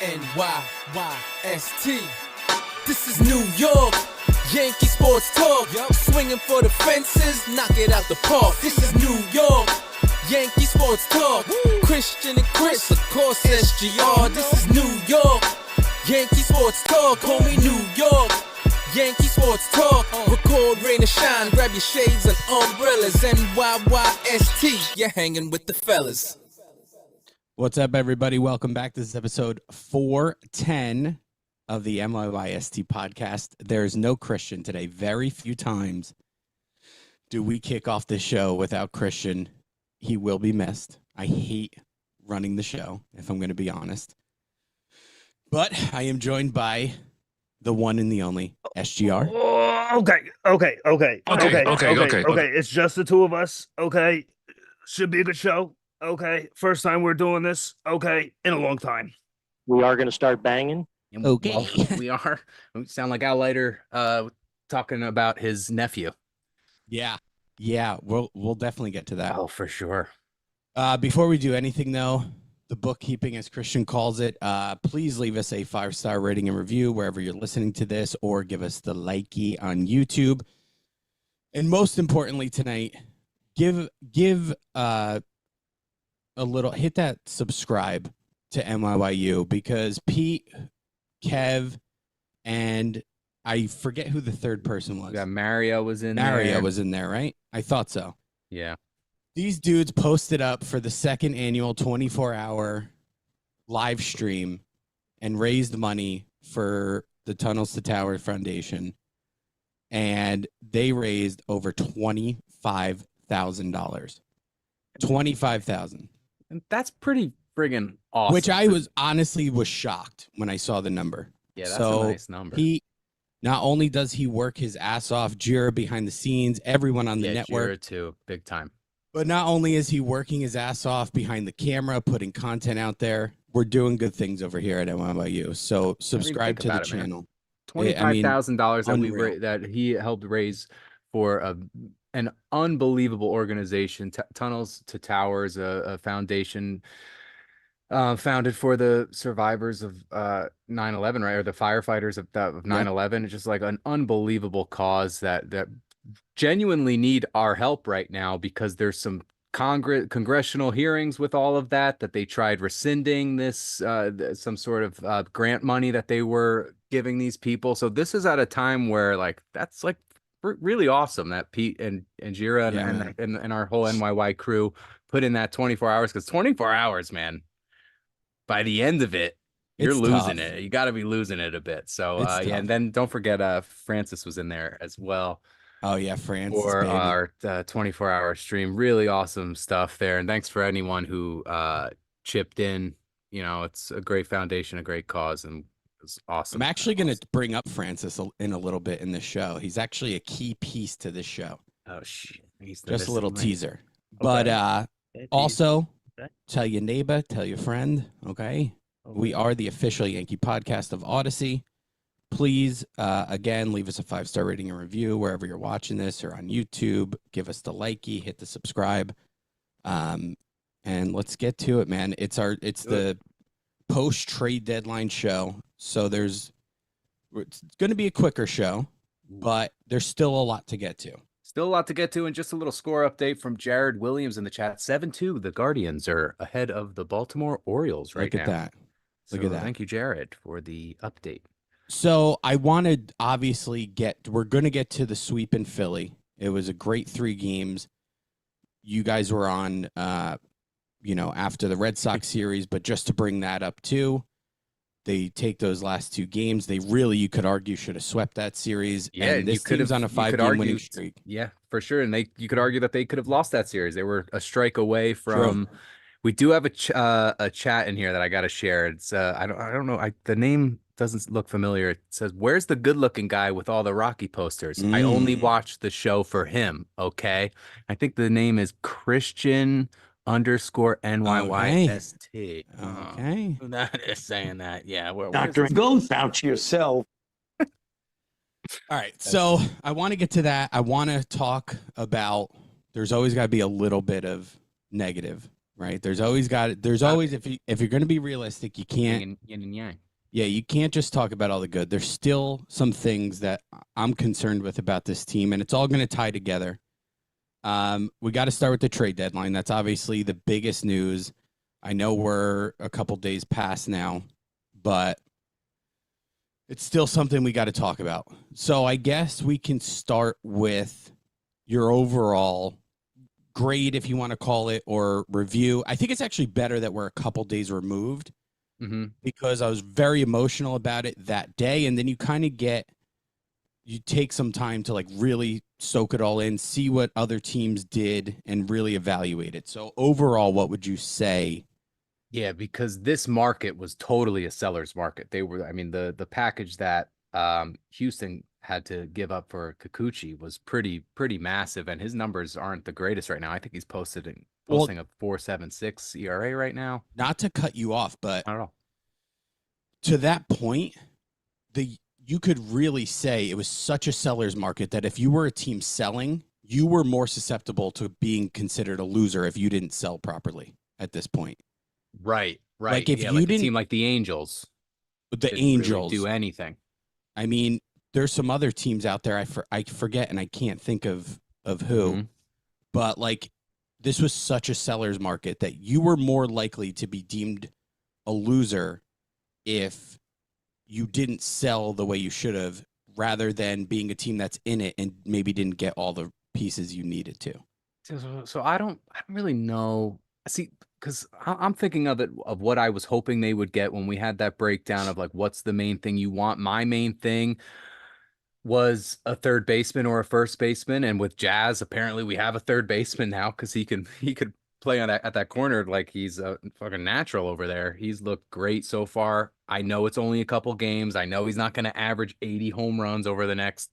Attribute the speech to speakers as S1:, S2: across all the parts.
S1: NYYST. This is New York, Yankee sports talk. Swinging for the fences, knock it out the park. This is New York, Yankee sports talk. Christian and Chris, of course SGR. This is New York, Yankee sports talk. Homie, New York, Yankee sports talk. Record, rain or shine, grab your shades and umbrellas. NYYST, you're hanging with the fellas.
S2: What's up, everybody? Welcome back. This is episode 410 of the NYYST podcast. There's no Christian today. Very few times do we kick off the show without Christian. He will be missed. I hate running the show, if I'm going to be honest. But I am joined by the one and the only SGR.
S3: Okay. It's just the two of us. Okay. Should be a good show. Okay. First time we're doing this. Okay. In a long time.
S4: We are going to start banging.
S2: Okay.
S5: Well, we are. We sound like Al Leiter talking about his nephew.
S2: Yeah, we'll definitely get to that.
S5: Oh, for sure.
S2: Before we do anything, though, the bookkeeping, as Christian calls it, please leave us a 5-star rating and review wherever you're listening to this, or give us the likey on YouTube. And most importantly tonight, give a little, hit that subscribe to NYYU, because Pete, Kev, and I forget who the third person was.
S5: Yeah, Mario was in there.
S2: Mario was in there, right? I thought so.
S5: Yeah.
S2: These dudes posted up for the second annual 24-hour live stream and raised money for the Tunnels to Towers Foundation. And they raised over $25,000. $25,000.
S5: And that's pretty friggin' awesome.
S2: Which I was honestly shocked when I saw the number.
S5: Yeah, that's a nice number.
S2: He not only does he work his ass off, Jira behind the scenes, everyone on the network.
S5: Jira too, big time.
S2: But not only is he working his ass off behind the camera, putting content out there, we're doing good things over here at NYYU. So subscribe to the channel.
S5: $25,000 that he helped raise for an unbelievable organization, Tunnels to Towers, a foundation founded for the survivors of 9/11, right, or the firefighters of 9/11. It's just like an unbelievable cause that genuinely need our help right now, because there's some congressional hearings with all of that they tried rescinding this some sort of grant money that they were giving these people. So this is at a time where, like, that's like really awesome that Pete and Jira and our whole NYY crew put in that 24 hours, because 24 hours, man, by the end of it, you're losing it. You got to be losing it a bit. So and then don't forget Francis was in there as well.
S2: Oh yeah, Francis,
S5: for
S2: baby.
S5: Our 24-hour stream. Really awesome stuff there, and thanks for anyone who chipped in. You know, it's a great foundation, a great cause, and it's awesome.
S2: I'm actually going to bring up Francis in a little bit in the show. He's actually a key piece to this show.
S5: Oh shit!
S2: Just a little teaser. Okay. But also, tell your neighbor, tell your friend. Okay, we are the official Yankee podcast of Odyssey. Please, again, leave us a 5-star rating and review wherever you're watching this, or on YouTube. Give us the likey, hit the subscribe, and let's get to it, man. It's the post-trade deadline show, so it's going to be a quicker show, but there's still a lot to get to.
S5: Still a lot to get to, and just a little score update from Jared Williams in the chat. 7-2, the Guardians are ahead of the Baltimore Orioles right now.
S2: Look at that. Look at that.
S5: Thank you, Jared, for the update.
S2: So I wanted, obviously, we're going to get to the sweep in Philly. It was a great 3 games. You guys were on, after the Red Sox series, but just to bring that up too, they take those last 2 games. They really, you could argue, should have swept that series.
S5: Yeah,
S2: and this team's on a 5-game winning streak.
S5: Yeah, for sure. And you could argue that they could have lost that series. They were a strike away from. True. We do have a chat in here that I got to share. It's I don't know. The name doesn't look familiar. It says, "Where's the good-looking guy with all the Rocky posters? I only watched the show for him." Okay, I think the name is Christian_NYYST.
S2: Okay,
S5: that is saying that. Yeah,
S4: Dr. Ghost out yourself.
S2: All right, so I want to get to that. I want to talk about. There's always got to be a little bit of negative right? There's always if you're going to be realistic, you can't.
S5: Yin and yang.
S2: Yeah, you can't just talk about all the good. There's still some things that I'm concerned with about this team, and it's all going to tie together. We got to start with the trade deadline. That's obviously the biggest news. I know we're a couple days past now, but it's still something we got to talk about. So I guess we can start with your overall grade, if you want to call it, or review. I think it's actually better that we're a couple days removed because I was very emotional about it that day. And then you kind of you take some time to like really soak it all in, see what other teams did, and really evaluate it. So overall, what would you say?
S5: Yeah, because this market was totally a seller's market. The package that Houston had to give up for Kikuchi was pretty massive, and his numbers aren't the greatest right now. I think he's posting a 4.76 ERA right now.
S2: Not to cut you off, but
S5: I don't know.
S2: To that point, you could really say it was such a seller's market that if you were a team selling, you were more susceptible to being considered a loser if you didn't sell properly at this point.
S5: Right.
S2: Like if you
S5: like
S2: didn't,
S5: a team like the Angels,
S2: really
S5: do anything.
S2: I mean, there's some other teams out there I forget and I can't think of who, but like this was such a seller's market that you were more likely to be deemed a loser if you didn't sell the way you should have, rather than being a team that's in it and maybe didn't get all the pieces you needed to.
S5: So I don't really know. See, because I'm thinking of what I was hoping they would get when we had that breakdown of like, what's the main thing you want? My main thing was a third baseman or a first baseman. And with Jazz, apparently we have a third baseman now because he could play at that corner like he's a fucking natural over there. He's looked great so far. I know it's only a couple games. I know he's not going to average 80 home runs over the next,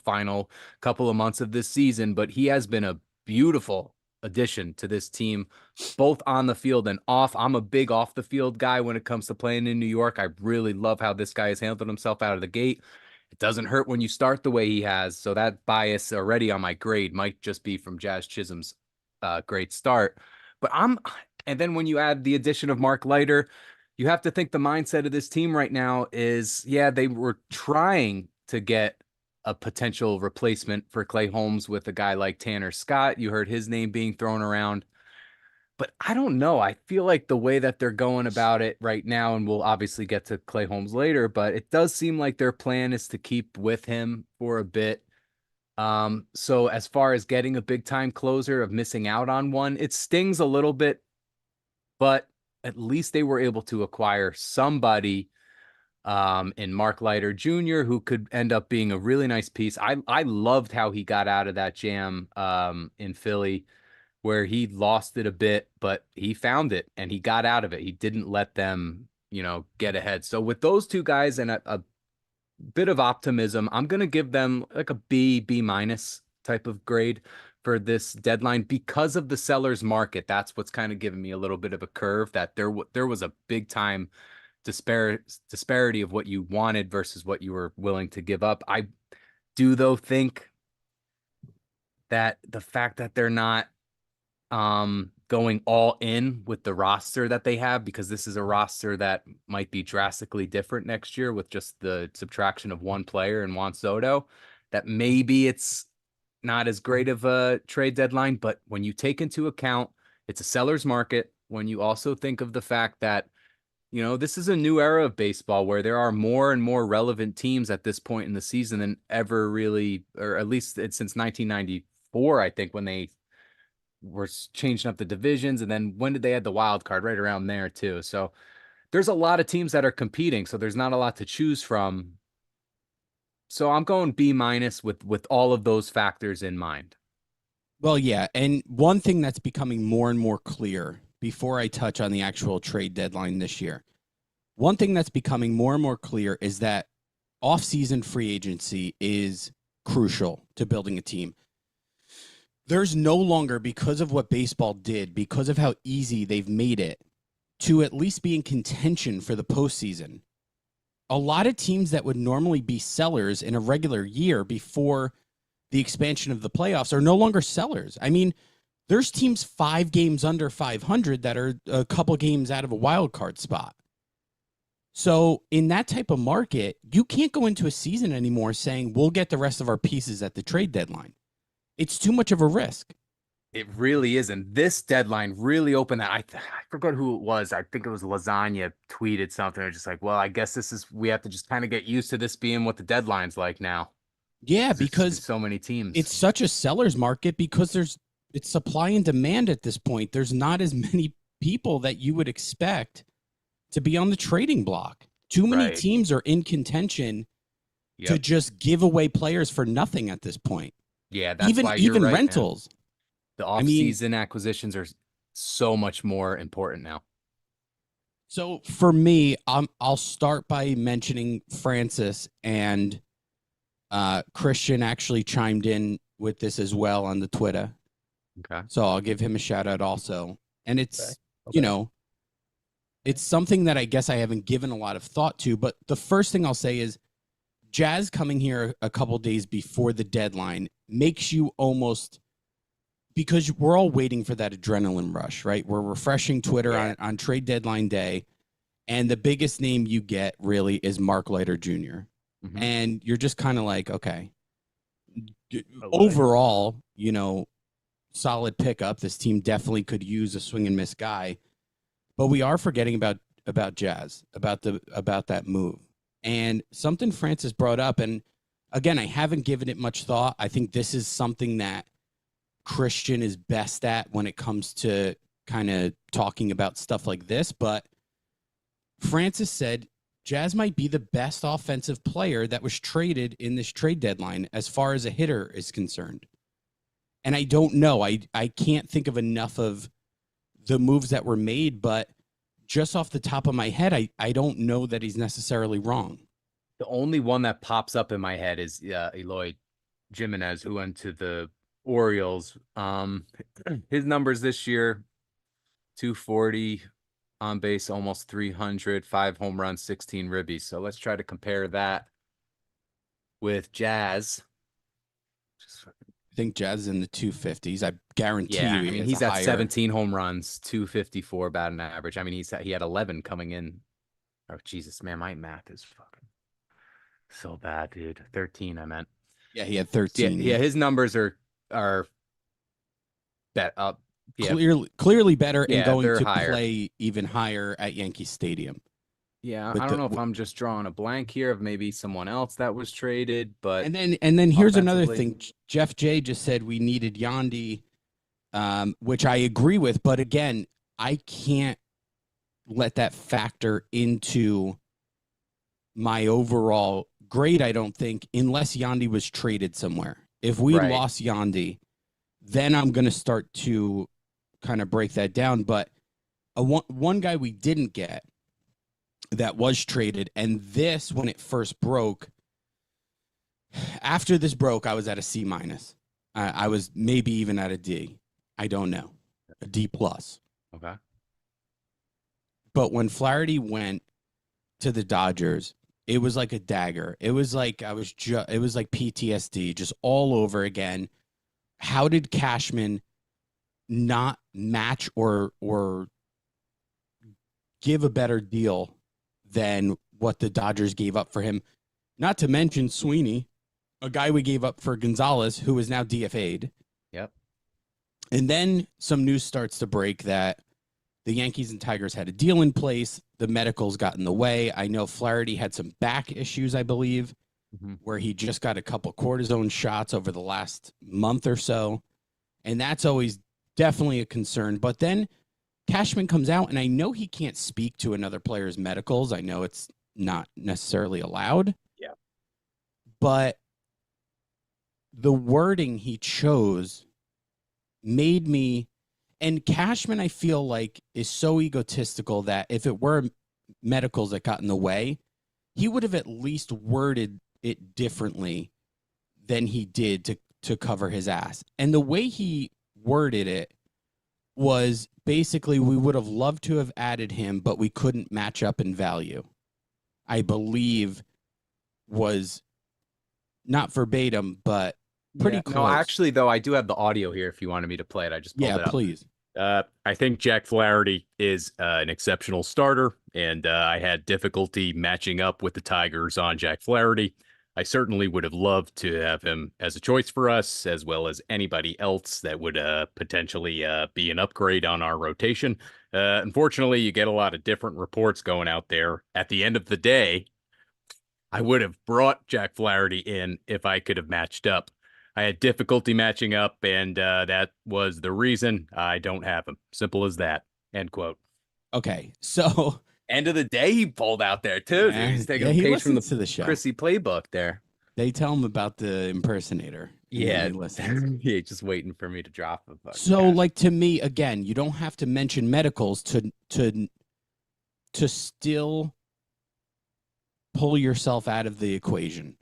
S5: final couple of months of this season, but he has been a beautiful addition to this team, both on the field and off. I'm a big off the field guy when it comes to playing in New York. I really love how this guy has handled himself out of the gate. It doesn't hurt when you start the way he has. So that bias already on my grade might just be from Jazz Chisholm's great start. And then when you add the addition of Mark Leiter, you have to think the mindset of this team right now is, they were trying to get a potential replacement for Clay Holmes with a guy like Tanner Scott. You heard his name being thrown around. But I don't know. I feel like the way that they're going about it right now, and we'll obviously get to Clay Holmes later, but it does seem like their plan is to keep with him for a bit. So as far as getting a big time closer, of missing out on one, it stings a little bit, but at least they were able to acquire somebody in Mark Leiter Jr., who could end up being a really nice piece. I loved how he got out of that jam in Philly, where he lost it a bit, but he found it and he got out of it. He didn't let them, get ahead. So with those two guys and a bit of optimism, I'm going to give them like a B minus type of grade for this deadline because of the seller's market. That's what's kind of giving me a little bit of a curve, that there was a big time disparity of what you wanted versus what you were willing to give up. I do, though, think that the fact that they're not going all in with the roster that they have, because this is a roster that might be drastically different next year with just the subtraction of one player in Juan Soto, that maybe it's not as great of a trade deadline. But when you take into account it's a seller's market, when you also think of the fact that this is a new era of baseball where there are more and more relevant teams at this point in the season than ever really, or at least it's since 1994, I think, when they were changing up the divisions. And then when did they add the wild card? Right around there too. So there's a lot of teams that are competing. So there's not a lot to choose from. So I'm going B minus with all of those factors in mind.
S2: Well, yeah. And one thing that's becoming more and more clear before I touch on the actual trade deadline this year, one thing that's becoming more and more clear is that off-season free agency is crucial to building a team. There's no longer, because of what baseball did, because of how easy they've made it to at least be in contention for the postseason, a lot of teams that would normally be sellers in a regular year before the expansion of the playoffs are no longer sellers. I mean, There's teams 5 games under 500 that are a couple games out of a wild card spot. So in that type of market, you can't go into a season anymore saying we'll get the rest of our pieces at the trade deadline. It's too much of a risk.
S5: It really is. And this deadline really opened that. I forgot who it was. I think it was Lasagna tweeted something. Just like, well, I guess we have to just kind of get used to this being what the deadline's like now.
S2: Yeah,
S5: There's
S2: because
S5: so many teams.
S2: it's such a seller's market because it's supply and demand at this point. There's not as many people that you would expect to be on the trading block. Too many teams are in contention to just give away players for nothing at this point.
S5: Yeah, that's why you're
S2: even
S5: right,
S2: rentals.
S5: Man. The off-season acquisitions are so much more important now.
S2: So for me, I'll start by mentioning Francis, and Christian actually chimed in with this as well on the Twitter.
S5: Okay.
S2: So I'll give him a shout out also. And it's, it's something that I guess I haven't given a lot of thought to, but the first thing I'll say is Jazz coming here a couple days before the deadline makes you almost, because we're all waiting for that adrenaline rush, right? We're refreshing Twitter on trade deadline day, and the biggest name you get really is Mark Leiter Jr. Mm-hmm. And you're just kind of like, okay, overall, solid pickup. This team definitely could use a swing and miss guy, but we are forgetting about Jazz, about that move. And something Francis brought up, and again, I haven't given it much thought. I think this is something that Christian is best at when it comes to kind of talking about stuff like this. But Francis said Jazz might be the best offensive player that was traded in this trade deadline as far as a hitter is concerned. And I don't know. I can't think of enough of the moves that were made, but just off the top of my head, I don't know that he's necessarily wrong.
S5: The only one that pops up in my head is Eloy Jimenez, who went to the Orioles. His numbers this year, 240 on base, almost 300, 5 home runs, 16 ribbies. So let's try to compare that with Jazz.
S2: I think Jazz is in the 250s. I guarantee you.
S5: I mean, he's at 17 home runs, 254 batting average. I mean, he had 11 coming in. Oh, Jesus, man, my math is fucking so bad, dude. 13, I meant.
S2: Yeah, he had 13.
S5: Yeah, his numbers are bet up. Yeah.
S2: Clearly better and going to
S5: higher.
S2: Play even higher at Yankee Stadium.
S5: Yeah, I don't know if I'm just drawing a blank here of maybe someone else that was traded, but
S2: and then here's another thing. Jeff J just said we needed Yandy, which I agree with, but again, I can't let that factor into my overall grade. I don't think, unless Yandy was traded somewhere. If we lost Yandy, then I'm going to start to kind of break that down. But one guy we didn't get that was traded, and this, when it first broke, after this broke, I was at a C-. I was maybe even at a D. I don't know. A D+.
S5: Okay.
S2: But when Flaherty went to the Dodgers, it was like a dagger. It was like it was like PTSD just all over again. How did Cashman not match or give a better deal than what the Dodgers gave up for him? Not to mention Sweeney, a guy we gave up for Gonzalez, who is now DFA'd.
S5: Yep.
S2: And then some news starts to break that the Yankees and Tigers had a deal in place. The medicals got in the way. I know Flaherty had some back issues, I believe, where he just got a couple cortisone shots over the last month or so. And that's always definitely a concern. But then Cashman comes out, and I know he can't speak to another player's medicals. I know it's not necessarily allowed.
S4: Yeah.
S2: But the wording he chose made me, and Cashman, I feel like, is so egotistical that if it were medicals that got in the way, he would have at least worded it differently than he did to cover his ass. And the way he worded it was basically, we would have loved to have added him, but we couldn't match up in value. I believe was not verbatim, but pretty
S5: Yeah.
S2: close.
S5: No, actually, though, I do have the audio here if you wanted me to play it. I just pulled
S2: yeah,
S5: it up.
S2: please.
S6: I think Jack Flaherty is an exceptional starter, and I had difficulty matching up with the Tigers on Jack Flaherty. I certainly would have loved to have him as a choice for us, as well as anybody else that would potentially be an upgrade on our rotation. Unfortunately, you get a lot of different reports going out there. At the end of the day, I would have brought Jack Flaherty in if I could have matched up. I had difficulty matching up, and that was the reason I don't have him. Simple as that. End quote.
S2: Okay, so
S5: End of the day, he pulled out there too.
S2: Yeah,
S5: Dude. He's taking
S2: yeah,
S5: a
S2: he
S5: page from
S2: listens to the show.
S5: Chrissy playbook there.
S2: they tell him about the impersonator. and then
S5: Yeah,
S2: he listens.
S5: yeah, just waiting for me to drop a fucking
S2: So,
S5: cash.
S2: like, to me, again, you don't have to mention medicals to still pull yourself out of the equation.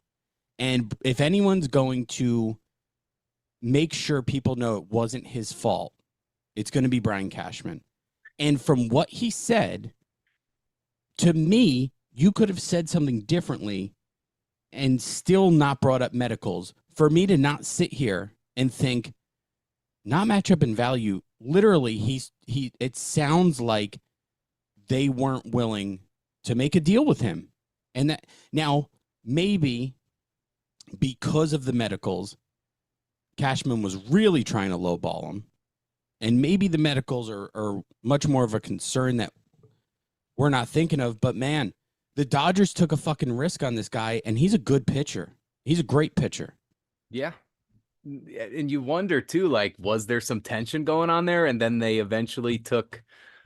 S2: And if anyone's going to make sure people know it wasn't his fault, it's going to be Brian Cashman. And from what he said, to me, you could have said something differently and still not brought up medicals. For me to not sit here and think, not matchup in value, literally, it sounds like they weren't willing to make a deal with him. And that now, maybe because of the medicals, Cashman was really trying to lowball him. And maybe the medicals are much more of a concern that we're not thinking of. But man, the Dodgers took a fucking risk on this guy, and he's a good pitcher. He's a great pitcher.
S5: Yeah. And you wonder too, like, was there some tension going on there? And then they eventually took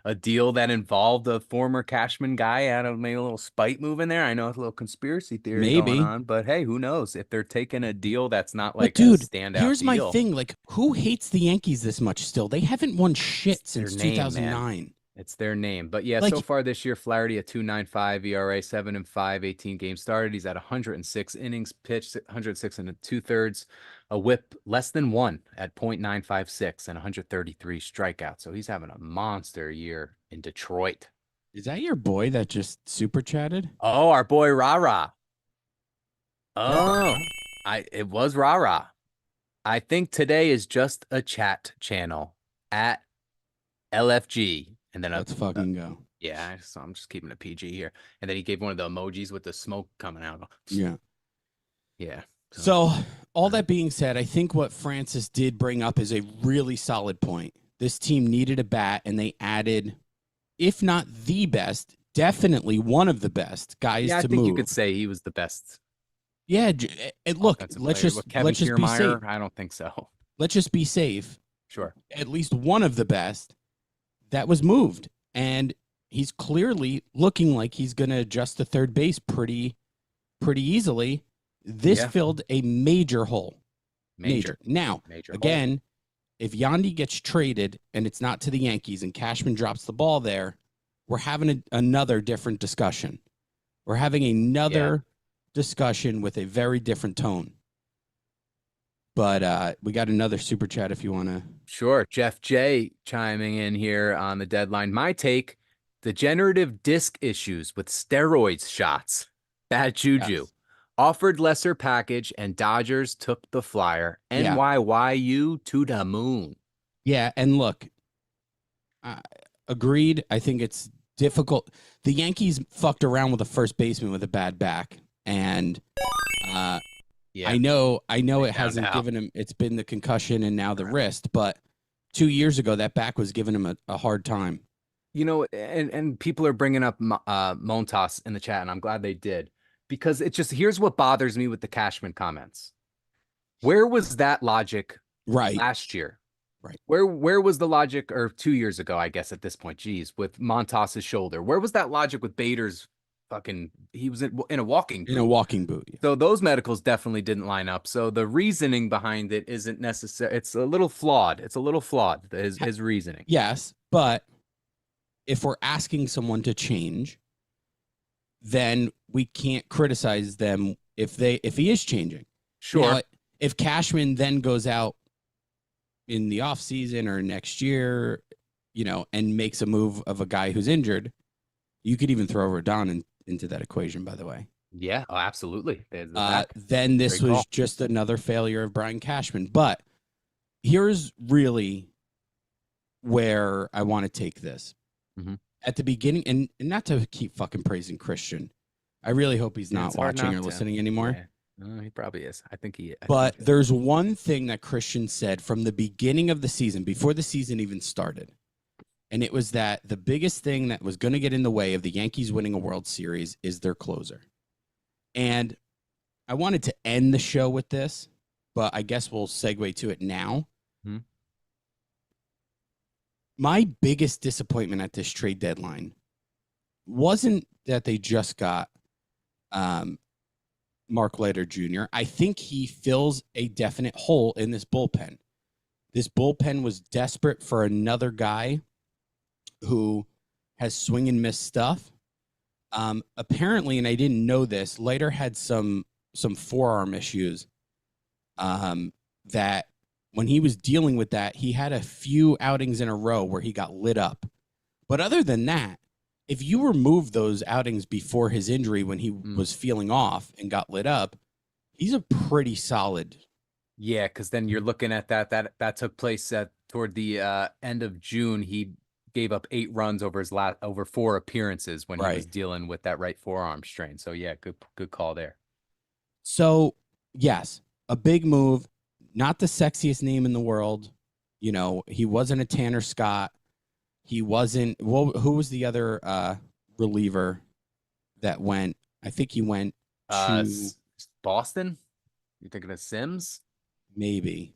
S5: a deal that involved a former Cashman guy out of maybe a little spite move in there. I know it's a little conspiracy theory
S2: Maybe.
S5: going on, but hey, who knows if they're taking a deal that's not
S2: But
S5: like
S2: dude,
S5: a standout
S2: here's my
S5: deal.
S2: thing. Like, who hates the Yankees this much still? They haven't won shit
S5: It's their
S2: since
S5: name,
S2: 2009.
S5: It's their name. But yeah,
S2: Like-
S5: so far this year, Flaherty a 2.95 ERA, 7-5, 18 games started. He's at 106 innings pitched, 106 and 2/3, a whip less than 1 at .956, and 133 strikeouts. So he's having a monster year in Detroit.
S2: Is that your boy that just super chatted?
S5: Oh, our boy Rara. Oh, it was Rara. I think today is just a chat channel at LFG. And then
S2: Let's fucking go.
S5: yeah, so I'm just keeping it PG here. And then he gave one of the emojis with the smoke coming out.
S2: Yeah.
S5: Yeah.
S2: So, all that being said, I think what Francis did bring up is a really solid point. This team needed a bat, and they added, if not the best, definitely one of the best guys
S5: Yeah, I
S2: to
S5: think
S2: move.
S5: you could say he was the best.
S2: Yeah, look,
S5: offensive
S2: let's
S5: player.
S2: just
S5: With Kevin
S2: let's just be safe.
S5: Kiermaier, I don't think so.
S2: Let's just be safe.
S5: Sure.
S2: At least one of the best that was moved, and he's clearly looking like he's going to adjust to third base pretty easily. This
S5: Yeah.
S2: filled a major hole.
S5: Major.
S2: Now,
S5: Major hole.
S2: again, if Yandy gets traded and it's not to the Yankees and Cashman drops the ball there, we're having another different discussion. We're having another discussion with a very different tone. But we got another super chat if you want to.
S5: Sure. Jeff J chiming in here on the deadline. My take, degenerative disc issues with steroids shots. Bad juju.
S2: Yes.
S5: Offered lesser package and Dodgers took the flyer.
S2: Yeah.
S5: NYYU to the moon.
S2: Yeah, and look, agreed. I think it's difficult. The Yankees fucked around with a first baseman with a bad back, and
S5: Yeah.
S2: I know
S5: They
S2: it
S5: found
S2: hasn't
S5: out.
S2: given him. It's been the concussion and now the wrist, but 2 years ago that back was giving him a hard time.
S5: You know, and people are bringing up Montas in the chat, and I'm glad they did, because it's just, here's what bothers me with the Cashman comments. Where was that logic
S2: Right.
S5: last year?
S2: Right.
S5: Where was the logic, or 2 years ago, I guess at this point, geez, with Montas's shoulder? Where was that logic with Bader's fucking, he was in a walking
S2: In a
S5: boot.
S2: walking boot. Yeah.
S5: So those medicals definitely didn't line up. So the reasoning behind it isn't necessary. It's a little flawed. His reasoning.
S2: Yes, but if we're asking someone to change, then we can't criticize them if he is changing.
S5: Sure.
S2: Now, if Cashman then goes out in the offseason or next year, and makes a move of a guy who's injured, you could even throw Rodon into that equation, by the way.
S5: Yeah, oh, absolutely. There's the back.
S2: Then this
S5: Great
S2: was
S5: call.
S2: just another failure of Brian Cashman. But here's really where I want to take this.
S5: Mhm.
S2: At the beginning, and not to keep fucking praising Christian. I really hope he's
S5: Yeah,
S2: not
S5: it's hard
S2: watching
S5: not
S2: or
S5: to.
S2: listening anymore.
S5: Yeah. He probably is. I think he.
S2: But there's one thing that Christian said from the beginning of the season, before the season even started. And it was that the biggest thing that was going to get in the way of the Yankees winning a World Series is their closer. And I wanted to end the show with this, but I guess we'll segue to it now.
S5: Hmm.
S2: My biggest disappointment at this trade deadline wasn't that they just got Mark Leiter Jr. I think he fills a definite hole in this bullpen. This bullpen was desperate for another guy who has swing and miss stuff. Apparently, and I didn't know this, Leiter had some forearm issues that when he was dealing with that, he had a few outings in a row where he got lit up. But other than that, if you remove those outings before his injury when he was feeling off and got lit up, he's a pretty solid.
S5: Yeah, because then you're looking at that took place toward the end of June. He gave up 8 runs over his over 4 appearances when he was dealing with that right forearm strain. So yeah, good call there.
S2: So yes, a big move, not the sexiest name in the world. You know, he wasn't a Tanner Scott. He wasn't. Well, who was the other reliever that went? I think he went to
S5: Boston. You thinking of Sims?
S2: Maybe.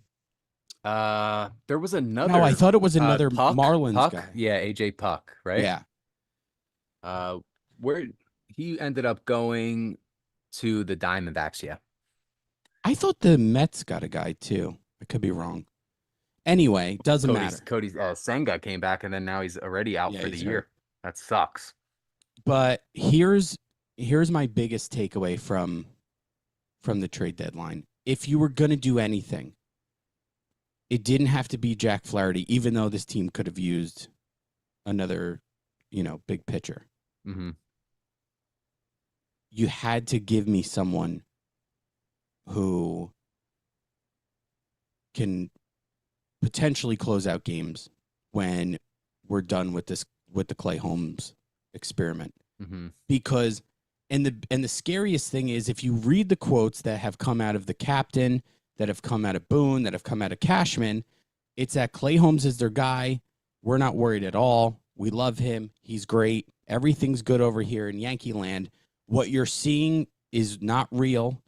S5: There was another.
S2: No, I thought it was another
S5: Puck,
S2: Marlins guy.
S5: Yeah, AJ Puck, right?
S2: Yeah.
S5: Where he ended up going to the Diamondbacks. Yeah.
S2: I thought the Mets got a guy too. I could be wrong. Anyway, doesn't matter.
S5: Cody's Senga came back, and then now he's already out for the year.
S2: Hurt.
S5: That sucks.
S2: But here's my biggest takeaway from the trade deadline. If you were going to do anything, it didn't have to be Jack Flaherty, even though this team could have used another, big pitcher.
S5: Mm-hmm.
S2: You had to give me someone who can potentially close out games when we're done with the Clay Holmes experiment.
S5: Mm-hmm.
S2: Because and the scariest thing is, if you read the quotes that have come out of the captain, that have come out of Boone, that have come out of Cashman, it's that Clay Holmes is their guy. We're not worried at all. We love him. He's great. Everything's good over here in Yankee land. What you're seeing is not real.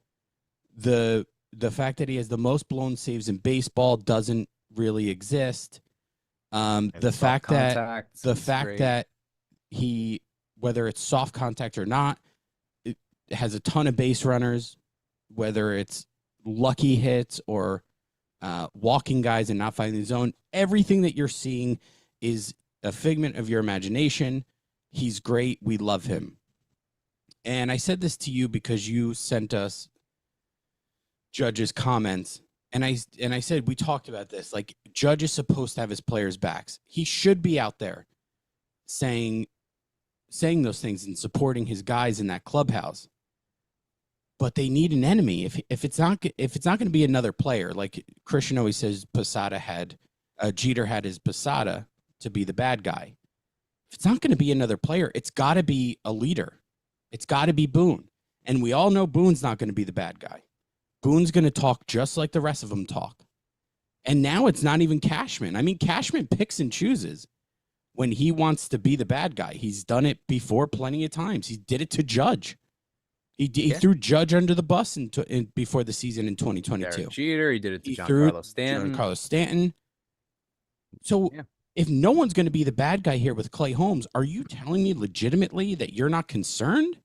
S2: The fact that he has the most blown saves in baseball doesn't really exist. The fact that he, whether it's soft contact or not, it has a ton of base runners, whether it's lucky hits or walking guys and not finding the zone. Everything that you're seeing is a figment of your imagination. He's great. We love him. And I said this to you because you sent us Judge's comments. And I said, we talked about this. Like, Judge is supposed to have his players' backs. He should be out there saying those things and supporting his guys in that clubhouse. But they need an enemy. If it's not going to be another player, like Christian always says, Jeter had his Posada to be the bad guy. If it's not going to be another player, it's got to be a leader. It's got to be Boone. And we all know Boone's not going to be the bad guy. Boone's going to talk just like the rest of them talk. And now it's not even Cashman. I mean, Cashman picks and chooses when he wants to be the bad guy. He's done it before plenty of times. He did it to Judge. He threw Judge under the bus before the season in 2022.
S5: Derek Jeter, he did it to Giancarlo Stanton.
S2: So if no one's going to be the bad guy here with Clay Holmes, are you telling me legitimately that you're not concerned?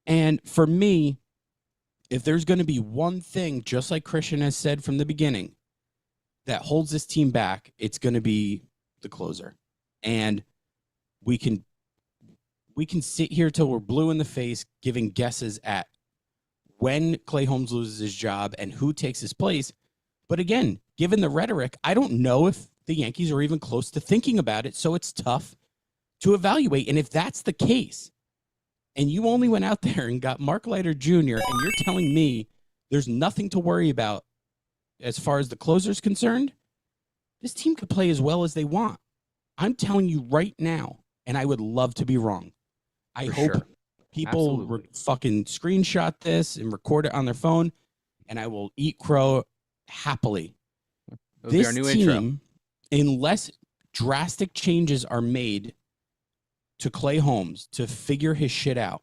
S2: And for me, if there's going to be one thing, just like Christian has said from the beginning, that holds this team back, it's going to be the closer. And we can sit here till we're blue in the face giving guesses at when Clay Holmes loses his job and who takes his place. But again, given the rhetoric, I don't know if the Yankees are even close to thinking about it, so it's tough to evaluate. And if that's the case, and you only went out there and got Mark Leiter Jr., and you're telling me there's nothing to worry about as far as the closer's concerned, this team could play as well as they want. I'm telling you right now, and I would love to be wrong. I hope people fucking screenshot this and record it on their phone, and I will eat crow happily. This
S5: our new
S2: team,
S5: intro.
S2: unless drastic changes are made to Clay Holmes to figure his shit out,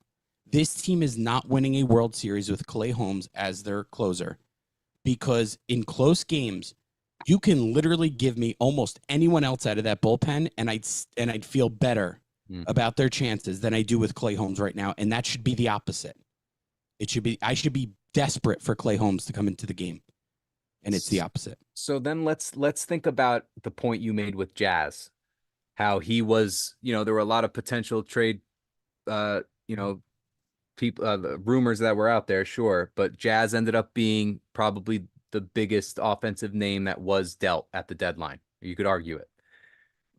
S2: this team is not winning a World Series with Clay Holmes as their closer, because in close games, you can literally give me almost anyone else out of that bullpen, and I'd feel better about their chances than I do with Clay Holmes right now, and that should be the opposite. I should be desperate for Clay Holmes to come into the game, and it's the opposite.
S5: So then let's think about the point you made with Jazz, how he was, there were a lot of potential trade, people, the rumors that were out there, sure, but Jazz ended up being probably the biggest offensive name that was dealt at the deadline. You could argue it.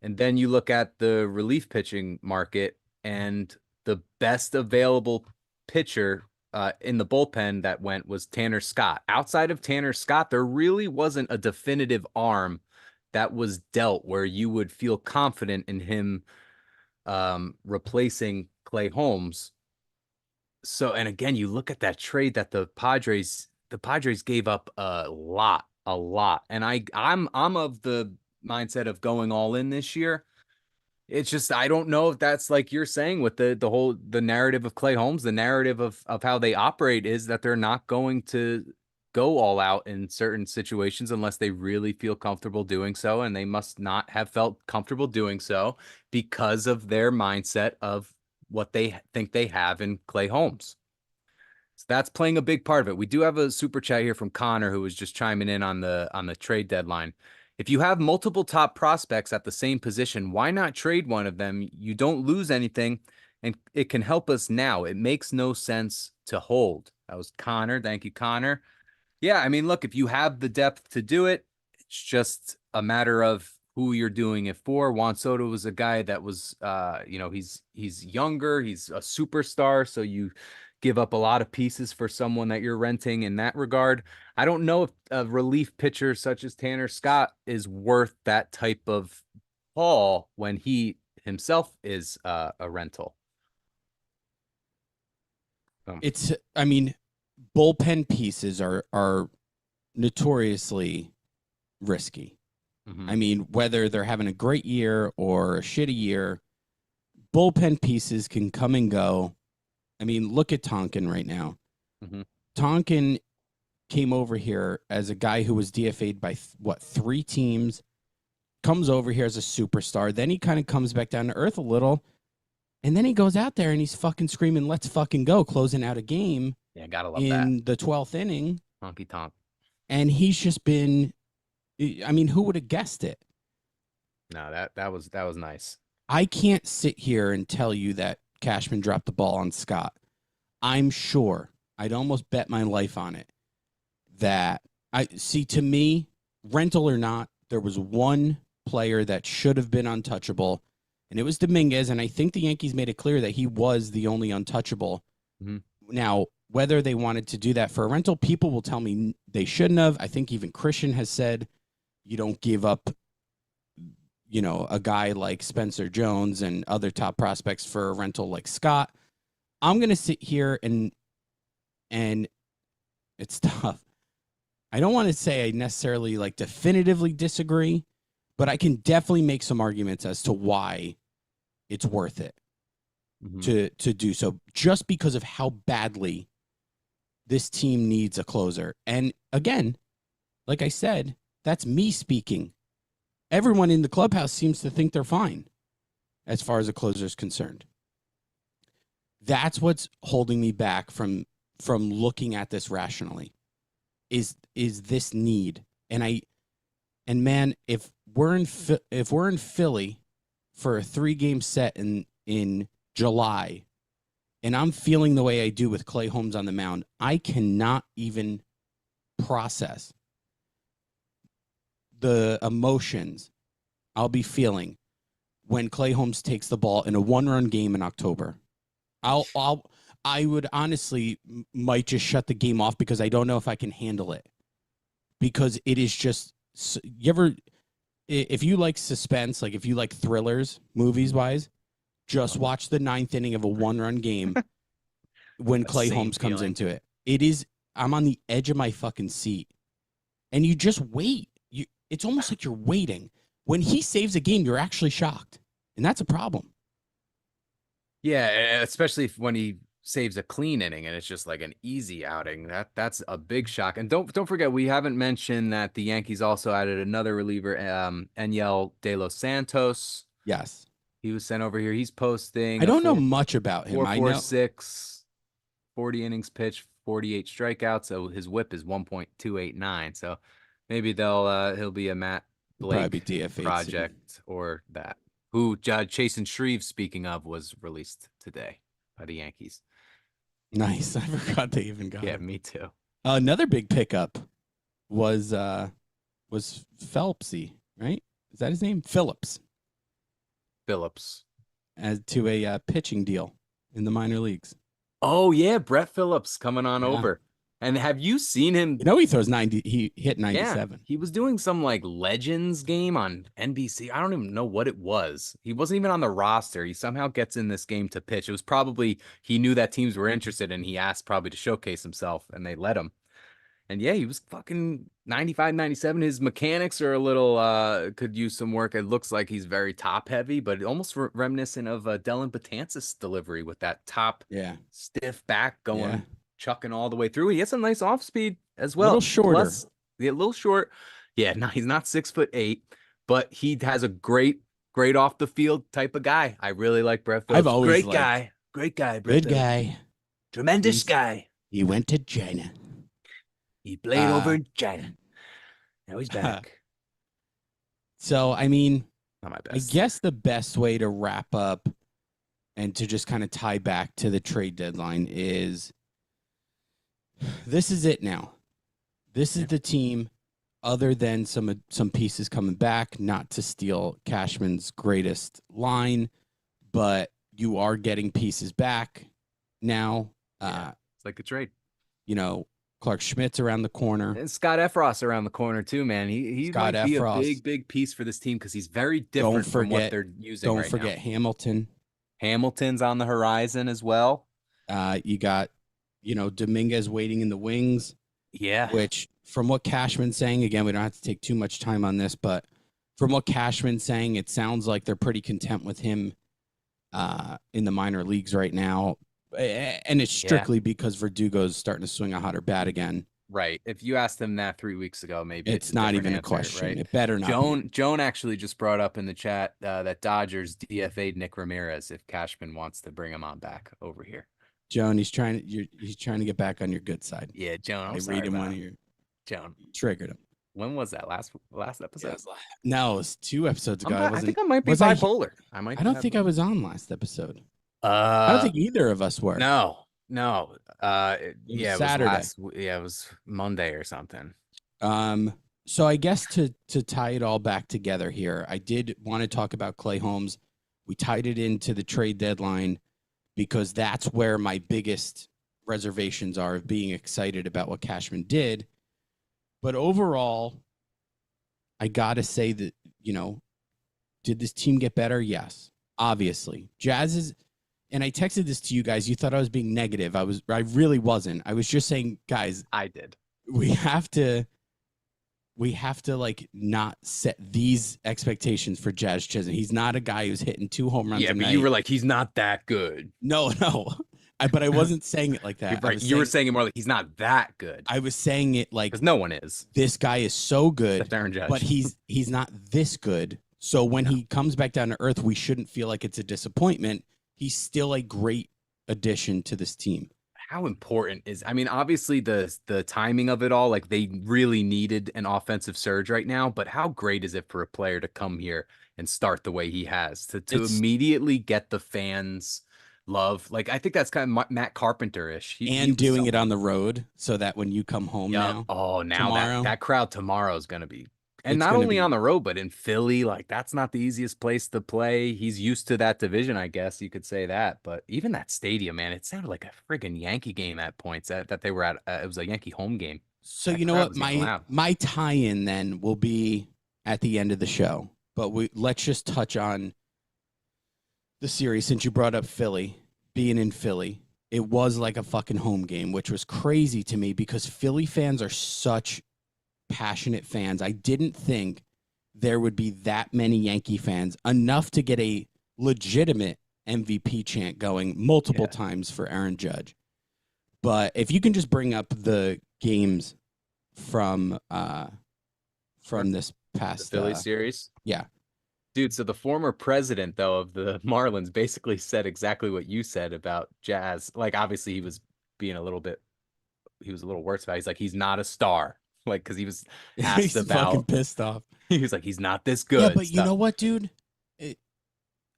S5: And then you look at the relief pitching market, and the best available pitcher in the bullpen that went was Tanner Scott. Outside of Tanner Scott, there really wasn't a definitive arm that was dealt where you would feel confident in him replacing Clay Holmes. So, and again, you look at that trade that the Padres gave up a lot. And I'm of the mindset of going all in this year. It's just, I don't know if that's like you're saying with the narrative of Clay Holmes, the narrative of how they operate is that they're not going to go all out in certain situations unless they really feel comfortable doing so. And they must not have felt comfortable doing so because of their mindset of what they think they have in Clay Holmes. So that's playing a big part of it. We do have a super chat here from Connor, who was just chiming in on the trade deadline. If you have multiple top prospects at the same position, why not trade one of them? You don't lose anything, and it can help us now. It makes no sense to hold. That was Connor. Thank you, Connor. Yeah, I mean, look, if you have the depth to do it, it's just a matter of who you're doing it for. Juan Soto was a guy that was, he's younger. He's a superstar, so you give up a lot of pieces for someone that you're renting in that regard. I don't know if a relief pitcher such as Tanner Scott is worth that type of haul when he himself is a rental.
S2: Bullpen pieces are notoriously risky.
S5: Mm-hmm.
S2: I mean, whether they're having a great year or a shitty year, bullpen pieces can come and go. I mean, look at Tonkin right now.
S5: Mm-hmm.
S2: Tonkin came over here as a guy who was DFA'd by, 3 teams, comes over here as a superstar. Then he kind of comes back down to earth a little, and then he goes out there and he's fucking screaming, let's fucking go, closing out a game.
S5: Yeah, gotta love
S2: in the 12th inning.
S5: Honky tonk.
S2: And he's just been, I mean, who would have guessed it?
S5: No, that was nice.
S2: I can't sit here and tell you that Cashman dropped the ball on Scott. I'm sure, I'd almost bet my life on it, that to me, rental or not, there was one player that should have been untouchable, and it was Dominguez, and I think the Yankees made it clear that he was the only untouchable.
S5: Mm-hmm.
S2: Now, whether they wanted to do that for a rental, people will tell me they shouldn't have. I think even Christian has said you don't give up, a guy like Spencer Jones and other top prospects for a rental like Scott. I'm going to sit here and it's tough. I don't want to say I necessarily definitively disagree, but I can definitely make some arguments as to why it's worth it to do so, just because of how badly this team needs a closer. And again, like I said, that's me speaking. Everyone in the clubhouse seems to think they're fine as far as a closer is concerned. That's what's holding me back from looking at this rationally, is this need. And man, if we're in Philly for a 3-game set in July, and I'm feeling the way I do with Clay Holmes on the mound, I cannot even process the emotions I'll be feeling when Clay Holmes takes the ball in a 1-run game in October. I would honestly might just shut the game off because I don't know if I can handle it. Because it is just, if you like suspense, like if you like thrillers, movies wise, just watch the 9th inning of a 1-run game when Clay
S5: Same
S2: Holmes comes
S5: feeling.
S2: into it. I'm on the edge of my fucking seat. And you just wait. It's almost like you're waiting. When he saves a game, you're actually shocked. And that's a problem.
S5: Yeah, especially when he saves a clean inning and it's just like an easy outing. That's a big shock. And don't forget, we haven't mentioned that the Yankees also added another reliever, Enyel De Los Santos.
S2: Yes.
S5: He was sent over here. He's posting.
S2: I don't know much about him. I know
S5: 4.46, 40 innings pitched, 48 strikeouts. So his WHIP is 1.289. So maybe he'll be a Matt
S2: probably
S5: Blake
S2: DFA
S5: project or that. Who Chasen Shreve, speaking of, was released today by the Yankees.
S2: Nice. I forgot they even got
S5: Yeah,
S2: him.
S5: me too.
S2: Another big pickup was Phelpsy, right? Is that his name? Phillips,
S5: Phillips.
S2: as to a pitching deal in the minor leagues.
S5: Oh yeah, Brett Phillips coming on
S2: Yeah.
S5: over. And have you seen him?
S2: You know he throws 90. He hit
S5: Yeah,
S2: 97.
S5: he was doing some like Legends game on NBC. I don't even know what it was. He wasn't even on the roster. He somehow gets in this game to pitch. It was probably he knew that teams were interested and he asked probably to showcase himself and they let him. And yeah, he was fucking 95, 97. His mechanics are a little could use some work. It looks like he's very top heavy, but almost reminiscent of Dylan Betances' delivery with that top stiff back going chucking all the way through. He has some nice off speed as well.
S2: A little shorter.
S5: Plus, a little short. Yeah, no, he's not 6'8", but he has a great off the field type of guy. I really like Brett Phillips.
S2: I've always
S5: Great guy, Brett
S2: good
S5: Phillips.
S2: guy.
S5: Tremendous guy.
S2: He went to China.
S5: He played over in China. Now he's back.
S2: So, I mean,
S5: Not my
S2: I
S5: best.
S2: guess the best way to wrap up and to just kind of tie back to the trade deadline is this is it now. This is the team, other than some pieces coming back, not to steal Cashman's greatest line, but you are getting pieces back now.
S5: It's like a trade.
S2: You know, Clark Schmidt's around the corner.
S5: And Scott Efros around the corner too, man. He
S2: Scott
S5: might be a
S2: Efros.
S5: big piece for this team because he's very different from what they're using
S2: Don't
S5: right
S2: forget
S5: now.
S2: Hamilton.
S5: Hamilton's on the horizon as well.
S2: You got, Dominguez waiting in the wings.
S5: Yeah.
S2: Which, from what Cashman's saying, again, we don't have to take too much time on this, but from what Cashman's saying, it sounds like they're pretty content with him in the minor leagues right now. And it's strictly because Verdugo's starting to swing a hotter bat again.
S5: Right. If you asked him that 3 weeks ago, maybe
S2: it's not even a question. Right? It better not.
S5: Joan actually just brought up in the chat that Dodgers DFA'd Nick Ramirez if Cashman wants to bring him on back over here.
S2: Joan, he's trying to get back on your good side.
S5: Yeah, Joan.
S2: I read him one of your
S5: Joan.
S2: Triggered him.
S5: When was that? Last episode?
S2: No, it was 2 episodes ago.
S5: I think I might be bipolar. I
S2: don't think I was on last episode. I don't think either of us were.
S5: No.
S2: It was Saturday.
S5: It was Monday or something.
S2: So I guess to tie it all back together here, I did want to talk about Clay Holmes. We tied it into the trade deadline because that's where my biggest reservations are of being excited about what Cashman did. But overall, I got to say that, did this team get better? Yes, obviously. Jazz is, and I texted this to you guys. You thought I was being negative. I really wasn't. I was just saying, guys,
S5: I did.
S2: We have to like not set these expectations for Jazz Chisholm. He's not a guy who's hitting 2 home runs.
S5: Yeah,
S2: a
S5: but
S2: night.
S5: you were like, he's not that good.
S2: No. But I wasn't saying it like that.
S5: Right. You were saying it more like he's not that good.
S2: I was saying it like
S5: because no one is.
S2: This guy is so good,
S5: Except Aaron Judge.
S2: but he's not this good. So when he comes back down to earth, we shouldn't feel like it's a disappointment. He's still a great addition to this team.
S5: How important is, obviously the timing of it all, like they really needed an offensive surge right now, but how great is it for a player to come here and start the way he has to immediately get the fans love? Like, I think that's kind of Matt Carpenter-ish.
S2: And doing it on the road so that when you come home now.
S5: Oh, now that crowd tomorrow is going to be And
S2: It's
S5: not
S2: gonna
S5: only
S2: be-
S5: on the road, but in Philly, like that's not the easiest place to play. He's used to that division, I guess you could say that. But even that stadium, man, it sounded like a friggin' Yankee game at points that they were at. It was a Yankee home game.
S2: So
S5: That
S2: you know
S5: crowd
S2: what?
S5: was getting loud.
S2: My tie-in then will be at the end of the show. But let's just touch on the series since you brought up Philly, being in Philly. It was like a fucking home game, which was crazy to me because Philly fans are such passionate fans. I didn't think there would be that many Yankee fans, enough to get a legitimate MVP chant going multiple times for Aaron Judge. But if you can just bring up the games from this past
S5: The Philly series.
S2: yeah.
S5: Dude, so the former president, though, of the Marlins basically said exactly what you said about Jazz. Like, obviously, he was a little worse about it. He's like, he's not a star. Like, because he was asked
S2: He's fucking
S5: about,
S2: pissed off.
S5: he was like, he's not this good.
S2: Yeah, but you
S5: stuff.
S2: know what, dude?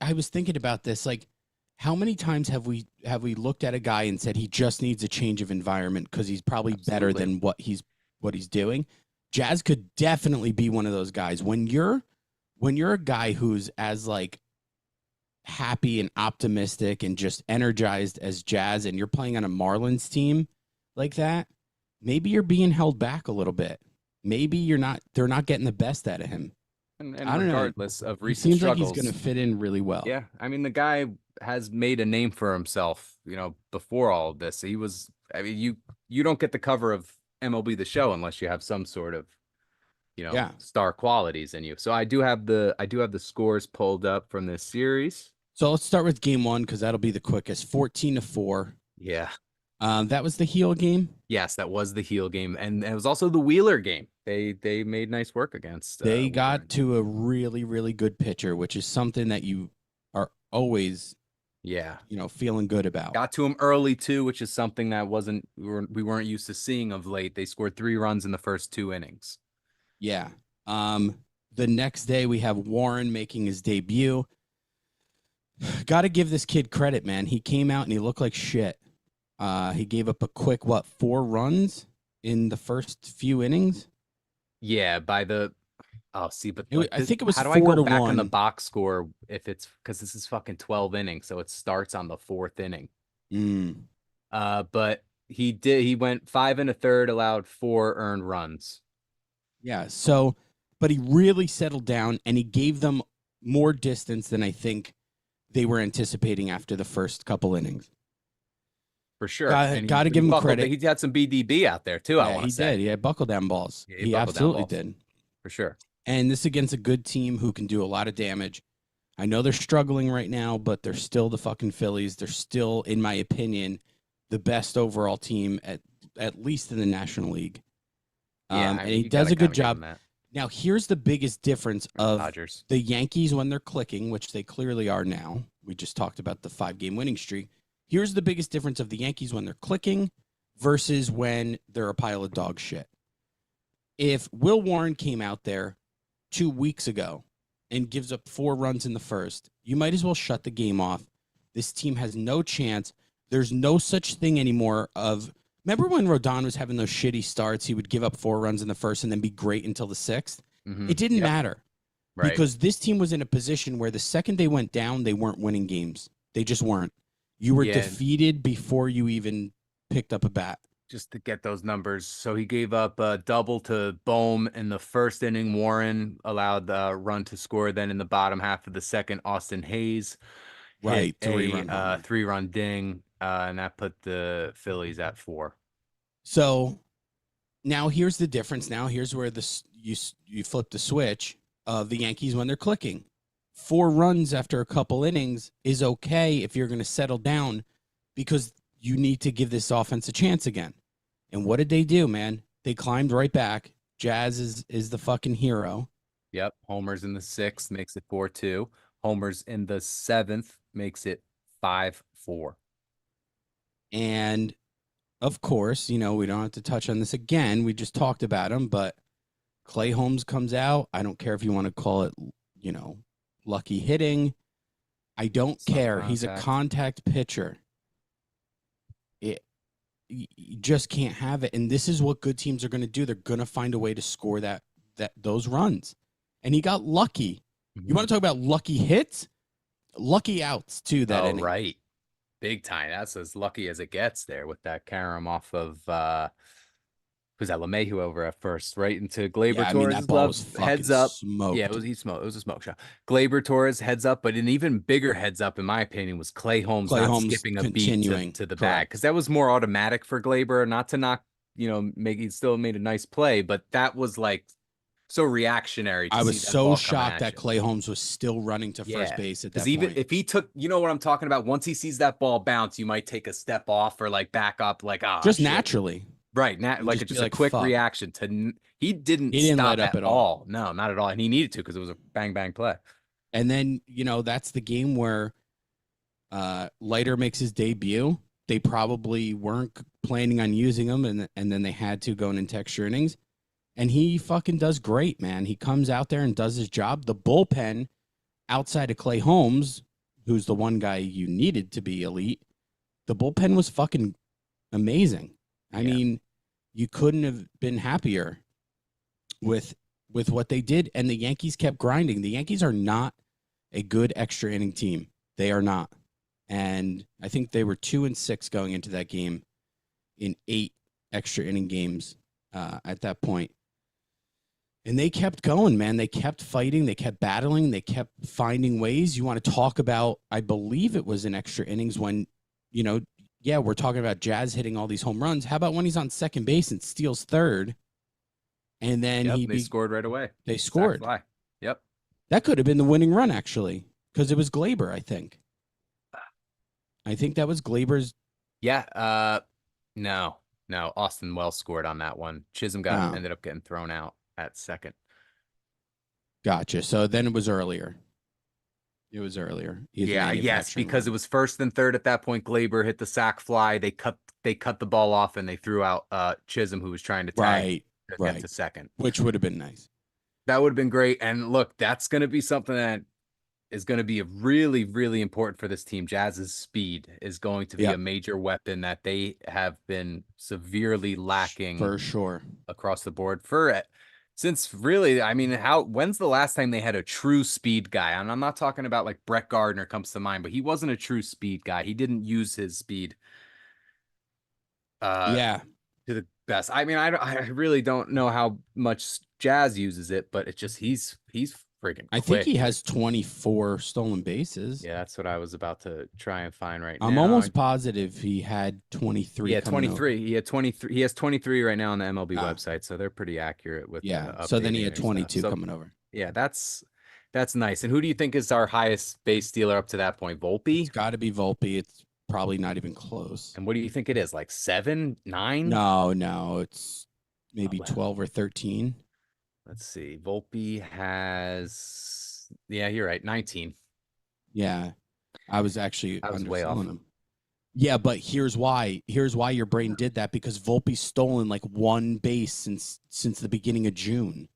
S2: I was thinking about this. Like, how many times have we looked at a guy and said he just needs a change of environment because he's probably better
S5: Absolutely.
S2: than what he's doing? Jazz could definitely be one of those guys. When you're a guy who's as like happy and optimistic and just energized as Jazz, and you're playing on a Marlins team like that, maybe you're being held back a little bit. Maybe they're not getting the best out of him.
S5: And
S2: I don't know.
S5: regardless of
S2: He
S5: recent
S2: seems
S5: struggles,
S2: like he's going to fit in really well.
S5: yeah, I mean, the guy has made a name for himself, before all of this. He was, I mean, you don't get the cover of MLB The Show unless you have some sort of, star qualities in you. So I do have the scores pulled up from this series.
S2: So let's start with game one because that'll be the quickest. 14-4.
S5: Yeah.
S2: That was the heel game.
S5: Yes, that was the heel game, and it was also the Wheeler game. They made nice work against.
S2: They
S5: Wheeler.
S2: got to a really, really good pitcher, which is something that you are always, feeling good about.
S5: Got to him early too, which is something that we weren't used to seeing of late. They scored 3 runs in the first 2 innings.
S2: Yeah. The next day we have Warren making his debut. Got to give this kid credit, man. He came out and he looked like shit. He gave up a quick 4 runs in the first few innings.
S5: Yeah, I think
S2: it was
S5: how do I
S2: 4
S5: go
S2: to
S5: back
S2: 1.
S5: on the box score if it's because this is fucking 12 innings, so it starts on the 4th inning. But he went 5 1/3, allowed 4 earned runs.
S2: Yeah. So, but he really settled down and he gave them more distance than I think they were anticipating after the first couple innings.
S5: For sure.
S2: Got to give him credit.
S5: He had some BDB out there too.
S2: Yeah, he did. He had buckle down balls.
S5: Yeah,
S2: he absolutely did.
S5: For sure.
S2: And this against a good team who can do a lot of damage. I know they're struggling right now, but they're still the fucking Phillies. They're still, in my opinion, the best overall team at least in the National League.
S5: Yeah,
S2: and he does a good job.
S5: That.
S2: Now, here's the biggest difference of
S5: Dodgers.
S2: the Yankees when they're clicking, which they clearly are now. We just talked about the 5-game winning streak. Here's the biggest difference of the Yankees when they're clicking versus when they're a pile of dog shit. If Will Warren came out there 2 weeks ago and gives up 4 runs in the first, you might as well shut the game off. This team has no chance. There's no such thing anymore of... Remember when Rodon was having those shitty starts? He would give up 4 runs in the first and then be great until the 6th.
S5: Mm-hmm.
S2: It didn't matter.
S5: Right.
S2: Because this team was in a position where the second they went down, they weren't winning games. They just weren't. You were defeated before you even picked up a bat.
S5: Just to get those numbers. So he gave up a double to Bohm in the first inning. Warren allowed the run to score. Then in the bottom half of the second, Austin Hayes hit a 3-run ding. And that put the Phillies at 4.
S2: So now here's the difference. Now here's where you flip the switch of the Yankees when they're clicking. 4 runs after a couple innings is okay if you're going to settle down because you need to give this offense a chance again. And what did they do, man? They climbed right back. Jazz is the fucking hero.
S5: Yep. Homers in the 6th makes it 4-2. Homers in the 7th makes it 5-4.
S2: And, of course, we don't have to touch on this again. We just talked about him, but Clay Holmes comes out. I don't care if you want to call it, lucky hitting. I don't care. He's a contact pitcher. You just can't have it. And this is what good teams are going to do. They're going to find a way to score that those runs, and he got lucky. You
S5: Mm-hmm.
S2: want to talk about lucky hits, lucky outs too. That inning.
S5: Right, big time. That's as lucky as it gets there with that carom off of who's that, LeMahieu over at first, right into Gleyber
S2: Yeah, I
S5: Torres'
S2: mean, that ball
S5: glove,
S2: was fucking
S5: heads up.
S2: smoked.
S5: Yeah, it was a smoke shot. Gleyber Torres heads up, but an even bigger heads up, in my opinion, was Clay Holmes
S2: Clay
S5: not
S2: Holmes
S5: skipping a beat
S2: continuing,
S5: to the
S2: correct.
S5: bag, because that was more automatic for Gleyber, not to knock, he still made a nice play, but that was like so reactionary. To
S2: I was
S5: see that
S2: so
S5: ball
S2: shocked
S5: come at
S2: that
S5: you.
S2: Clay Holmes was still running to first base at that
S5: Because even
S2: point.
S5: if he took, what I'm talking about, once he sees that ball bounce, you might take a step off or like back up, like,
S2: just
S5: shit.
S2: naturally.
S5: Right. Like
S2: just
S5: it's
S2: be
S5: just
S2: like,
S5: a quick
S2: fuck.
S5: reaction to, he didn't
S2: He didn't
S5: stop
S2: let up
S5: at all. No, not at all. And he needed to, because it was a bang, bang play.
S2: And then, that's the game where Leiter makes his debut. They probably weren't planning on using him, and then they had to going into extra innings. And he fucking does great, man. He comes out there and does his job. The bullpen, outside of Clay Holmes, who's the one guy you needed to be elite, the bullpen was fucking amazing. I mean, you couldn't have been happier with what they did. And the Yankees kept grinding. The Yankees are not a good extra inning team. They are not. And I think they were 2-6 going into that game in 8 extra inning games at that point. And they kept going, man. They kept fighting. They kept battling. They kept finding ways. You want to talk about, I believe it was in extra innings when, we're talking about Jazz hitting all these home runs. How about when he's on second base and steals third? And then
S5: they scored right away.
S2: They scored.
S5: Sac fly. Yep.
S2: That could have been the winning run, actually, because it was Gleyber, I think. I think that was Gleyber's.
S5: Yeah. No. Austin Wells scored on that one. Chisholm ended up getting thrown out at second.
S2: Gotcha. So then it was earlier. It was earlier.
S5: Yes, because it was first and third at that point. Gleyber hit the sac fly. They cut the ball off, and they threw out Chisholm, who was trying to tag get to second,
S2: which would have been nice.
S5: That would have been great. And look, that's going to be something that is going to be really, really important for this team. Jazz's speed is going to be a major weapon that they have been severely lacking
S2: for sure
S5: across the board since really, I mean, when's the last time they had a true speed guy? And I'm not talking about like Brett Gardner comes to mind, but he wasn't a true speed guy. He didn't use his speed to the best. I mean, I really don't know how much Jazz uses it, but it's just he's freaking quick.
S2: I think he has 24 stolen bases.
S5: Yeah, that's what I was about to try and find right now.
S2: I'm almost positive he had 23.
S5: Yeah, 23. He had 23. He has 23 right now on the MLB website, so they're pretty accurate with
S2: so then he had 22 coming over.
S5: Yeah, that's nice. And who do you think is our highest base stealer up to that point? Volpe?
S2: It's got to be Volpe. It's probably not even close.
S5: And what do you think it is? Like 7, 9?
S2: No, it's maybe 12 or 13.
S5: Let's see. Volpe has, you're right, 19.
S2: Yeah, I was actually
S5: way off
S2: him. Yeah, but here's why. Here's why your brain did that, because Volpe's stolen like one base since the beginning of June.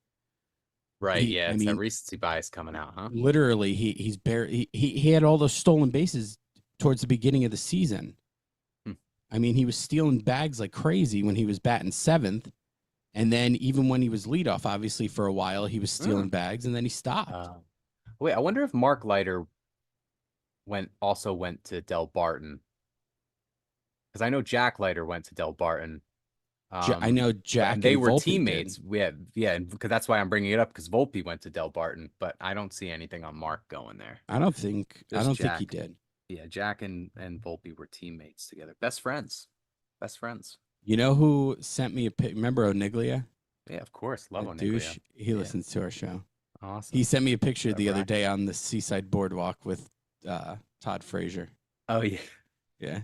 S5: Right. It's that recency bias coming out, huh?
S2: Literally, he had all those stolen bases towards the beginning of the season. I mean, he was stealing bags like crazy when he was batting 7th. And then even when he was leadoff, obviously for a while, he was stealing bags, and then he stopped.
S5: Wait, I wonder if Mark Leiter also went to Del Barton. Because I know Jack Leiter went to Del Barton.
S2: I know Jack and
S5: they were
S2: Volpe
S5: teammates.
S2: did.
S5: Yeah, because that's why I'm bringing it up, because Volpe went to Del Barton, but I don't see anything on Mark going there.
S2: I don't think he did.
S5: Yeah, Jack and Volpe were teammates together. Best friends.
S2: You know who sent me a pic? Remember Oniglia?
S5: Yeah, of course. Love Oniglia.
S2: Douche. He listens to our show.
S5: Awesome.
S2: He sent me a picture the other day on the Seaside Boardwalk with Todd Frazier.
S5: Oh, yeah.
S2: Yeah.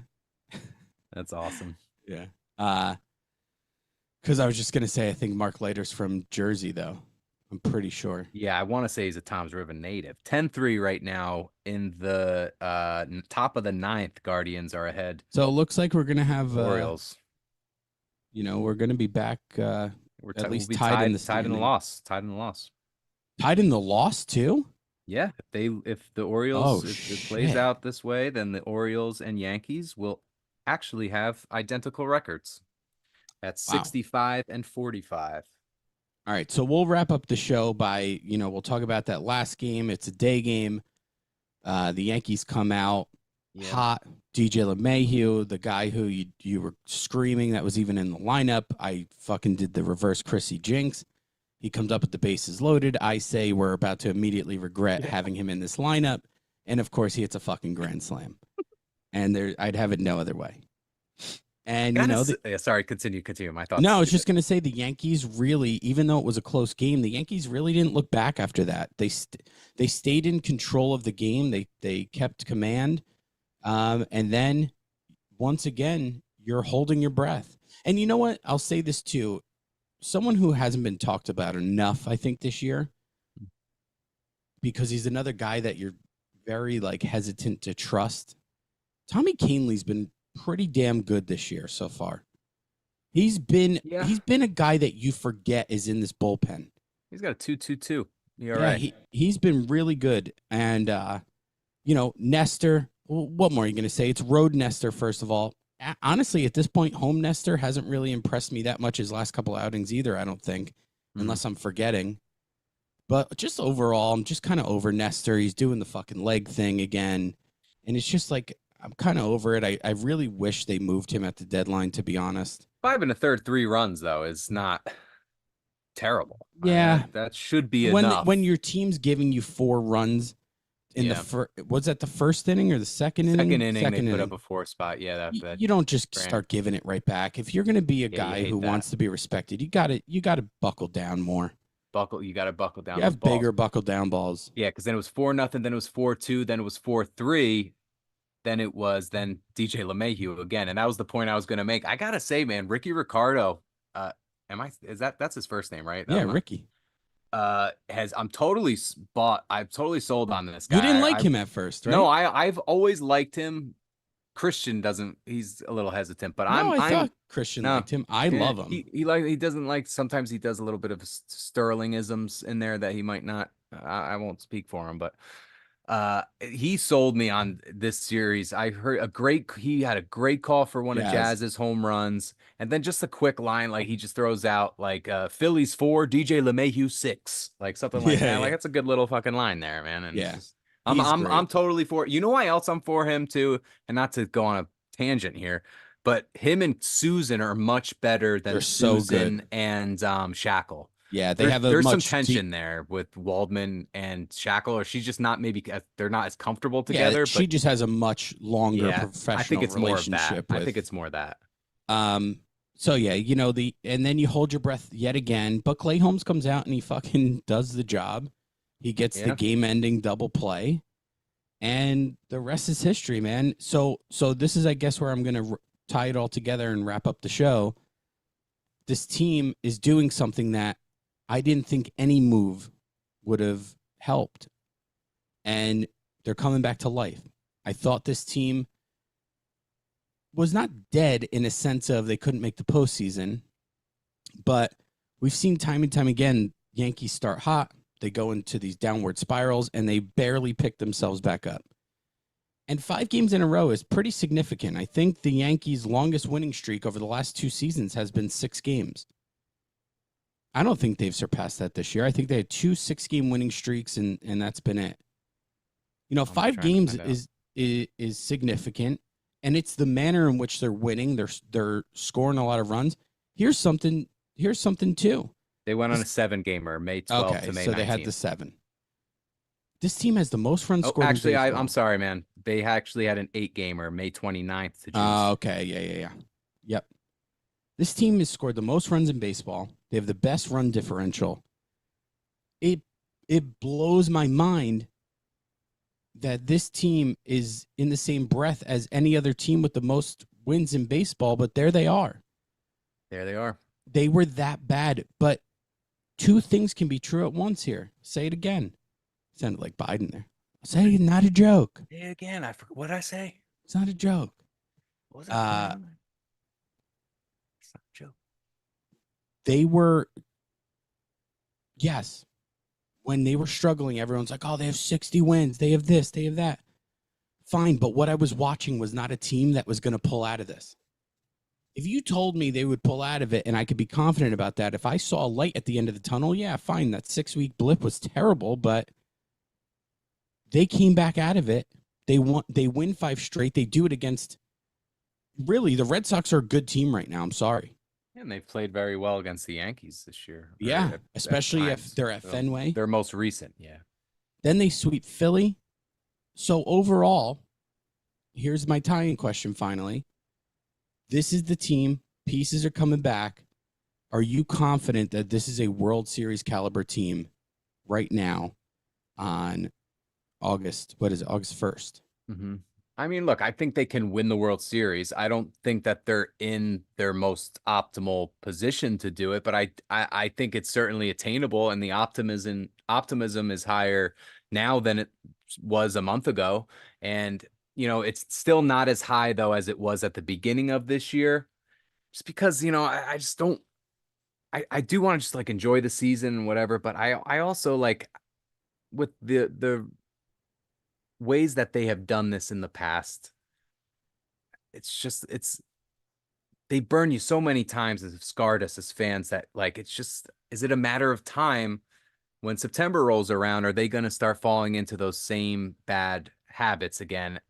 S5: That's awesome.
S2: Yeah. Because I was just going to say, I think Mark Leiter's from Jersey, though. I'm pretty sure.
S5: Yeah, I want to say he's a Toms River native. 10-3 right now in the top of the 9th. Guardians are ahead.
S2: So it looks like we're going to have
S5: Orioles.
S2: We're going to be back at least
S5: we'll
S2: tied in the
S5: loss.
S2: Tied in the loss, too?
S5: Yeah. If the Orioles, if it plays out this way, then the Orioles and Yankees will actually have identical records at 65 and 45.
S2: All right, so we'll wrap up the show by, we'll talk about that last game. It's a day game. The Yankees come out hot. DJ LeMahieu, the guy who you were screaming that was even in the lineup. I fucking did the reverse Chrissy jinx. He comes up with the bases loaded. I say we're about to immediately regret having him in this lineup. And, of course, he hits a fucking grand slam. And I'd have it no other way. And,
S5: sorry, continue. My thoughts.
S2: No, I was just going to say the Yankees really, even though it was a close game, the Yankees really didn't look back after that. They stayed in control of the game. They kept command. And then once again, you're holding your breath. And you know what? I'll say this too. Someone who hasn't been talked about enough, I think, this year, because he's another guy that you're very hesitant to trust. Tommy Kahnle's been pretty damn good this year so far. He's been a guy that you forget is in this bullpen.
S5: He's got a 2.22. You're
S2: yeah,
S5: right.
S2: He's been really good. And Nestor, what more are you going to say? It's road Nestor, first of all. Honestly, at this point, home Nestor hasn't really impressed me that much his last couple outings either, I don't think, unless I'm forgetting. But just overall, I'm just kind of over Nestor. He's doing the fucking leg thing again. And it's just I'm kind of over it. I really wish they moved him at the deadline, to be honest.
S5: 5 1/3, 3 runs, though, is not terrible.
S2: Yeah.
S5: That should be enough.
S2: When your team's giving you 4 runs in the first, was that the first inning or the second inning?
S5: Second inning, they put up a 4 spot. Yeah,
S2: you don't just start giving it right back. If you're going to be a guy who wants to be respected, you got to buckle down more.
S5: You got to buckle down.
S2: You have bigger buckle down balls.
S5: Yeah, because then it was 4-0, then it was 4-2, then it was 4-3. Then it was DJ LeMahieu again. And that was the point I was going to make. I got to say, man, Ricky Ricardo, that's his first name, right?
S2: Yeah, Ricky.
S5: I'm totally sold on this guy.
S2: You didn't like him at first, right?
S5: No, I've always liked him. Christian doesn't, he's a little hesitant, but
S2: I thought Christian liked him. I love him.
S5: He doesn't like, sometimes he does a little bit of Sterlingisms in there that he might not, I won't speak for him, but he sold me on this series. I heard he had a great call for one of Jazz's home runs, and then just a quick line, he just throws out Phillies 4, DJ LeMahieu 6, something like that. That's a good little fucking line there, man. And I'm totally for it. You know why else I'm for him too? And not to go on a tangent here, but him and Susan are much better than Susan and Shackle.
S2: Yeah,
S5: there's some tension there with Waldman and Shackle, or she's just not they're not as comfortable together.
S2: Yeah, she just has a much longer professional
S5: I think it's
S2: relationship.
S5: I think it's more of that.
S2: So yeah, and then you hold your breath yet again. But Clay Holmes comes out and he fucking does the job. He gets the game-ending double play, and the rest is history, man. So this is, I guess, where I'm gonna tie it all together and wrap up the show. This team is doing something that I didn't think any move would have helped. And they're coming back to life. I thought this team was not dead in a sense of they couldn't make the postseason, but we've seen time and time again, Yankees start hot, they go into these downward spirals, and they barely pick themselves back up. And 5 games in a row is pretty significant. I think the Yankees' longest winning streak over the last 2 seasons has been 6 games. I don't think they've surpassed that this year. I think they had 2 6-game winning streaks, and that's been it. 5 games is significant, and it's the manner in which they're winning. They're scoring a lot of runs. Here's something too.
S5: They went on a 7-gamer, May 12th to May 19th.
S2: So they had the 7. This team has the most runs scored.
S5: Actually, I'm sorry, man. They actually had an 8-gamer, May 29th to June.
S2: Okay, yeah. Yep. This team has scored the most runs in baseball. They have the best run differential. It blows my mind that this team is in the same breath as any other team with the most wins in baseball, but there they are.
S5: There they are.
S2: They were that bad, but 2 things can be true at once here. Say it again. Sounded like Biden there. Say it, not a joke.
S5: Say it again. I forgot what did I say.
S2: It's not a joke.
S5: What was that? It's not a joke.
S2: They were, yes, when they were struggling, everyone's like, oh, they have 60 wins. They have this, they have that. Fine, but what I was watching was not a team that was going to pull out of this. If you told me they would pull out of it and I could be confident about that, if I saw a light at the end of the tunnel, yeah, fine. That 6-week blip was terrible, but they came back out of it. They win 5 straight. They do it against, really, the Red Sox are a good team right now. I'm sorry.
S5: And they've played very well against the Yankees this year.
S2: Yeah, especially if
S5: times.
S2: they're at Fenway.
S5: Their most recent, yeah.
S2: Then they sweep Philly. So overall, here's my tie-in question finally. This is the team. Pieces are coming back. Are you confident that this is a World Series caliber team right now on August 1st?
S5: Mm-hmm. I mean, look, I think they can win the World Series. I don't think that they're in their most optimal position to do it, but I think it's certainly attainable, and the optimism is higher now than it was a month ago. And, it's still not as high, though, as it was at the beginning of this year, just because, I just don't, I do want to just like enjoy the season and whatever, but I also like with the ways that they have done this in the past, they burn you so many times, as have scarred us as fans, that like, is it a matter of time when September rolls around, are they going to start falling into those same bad habits again?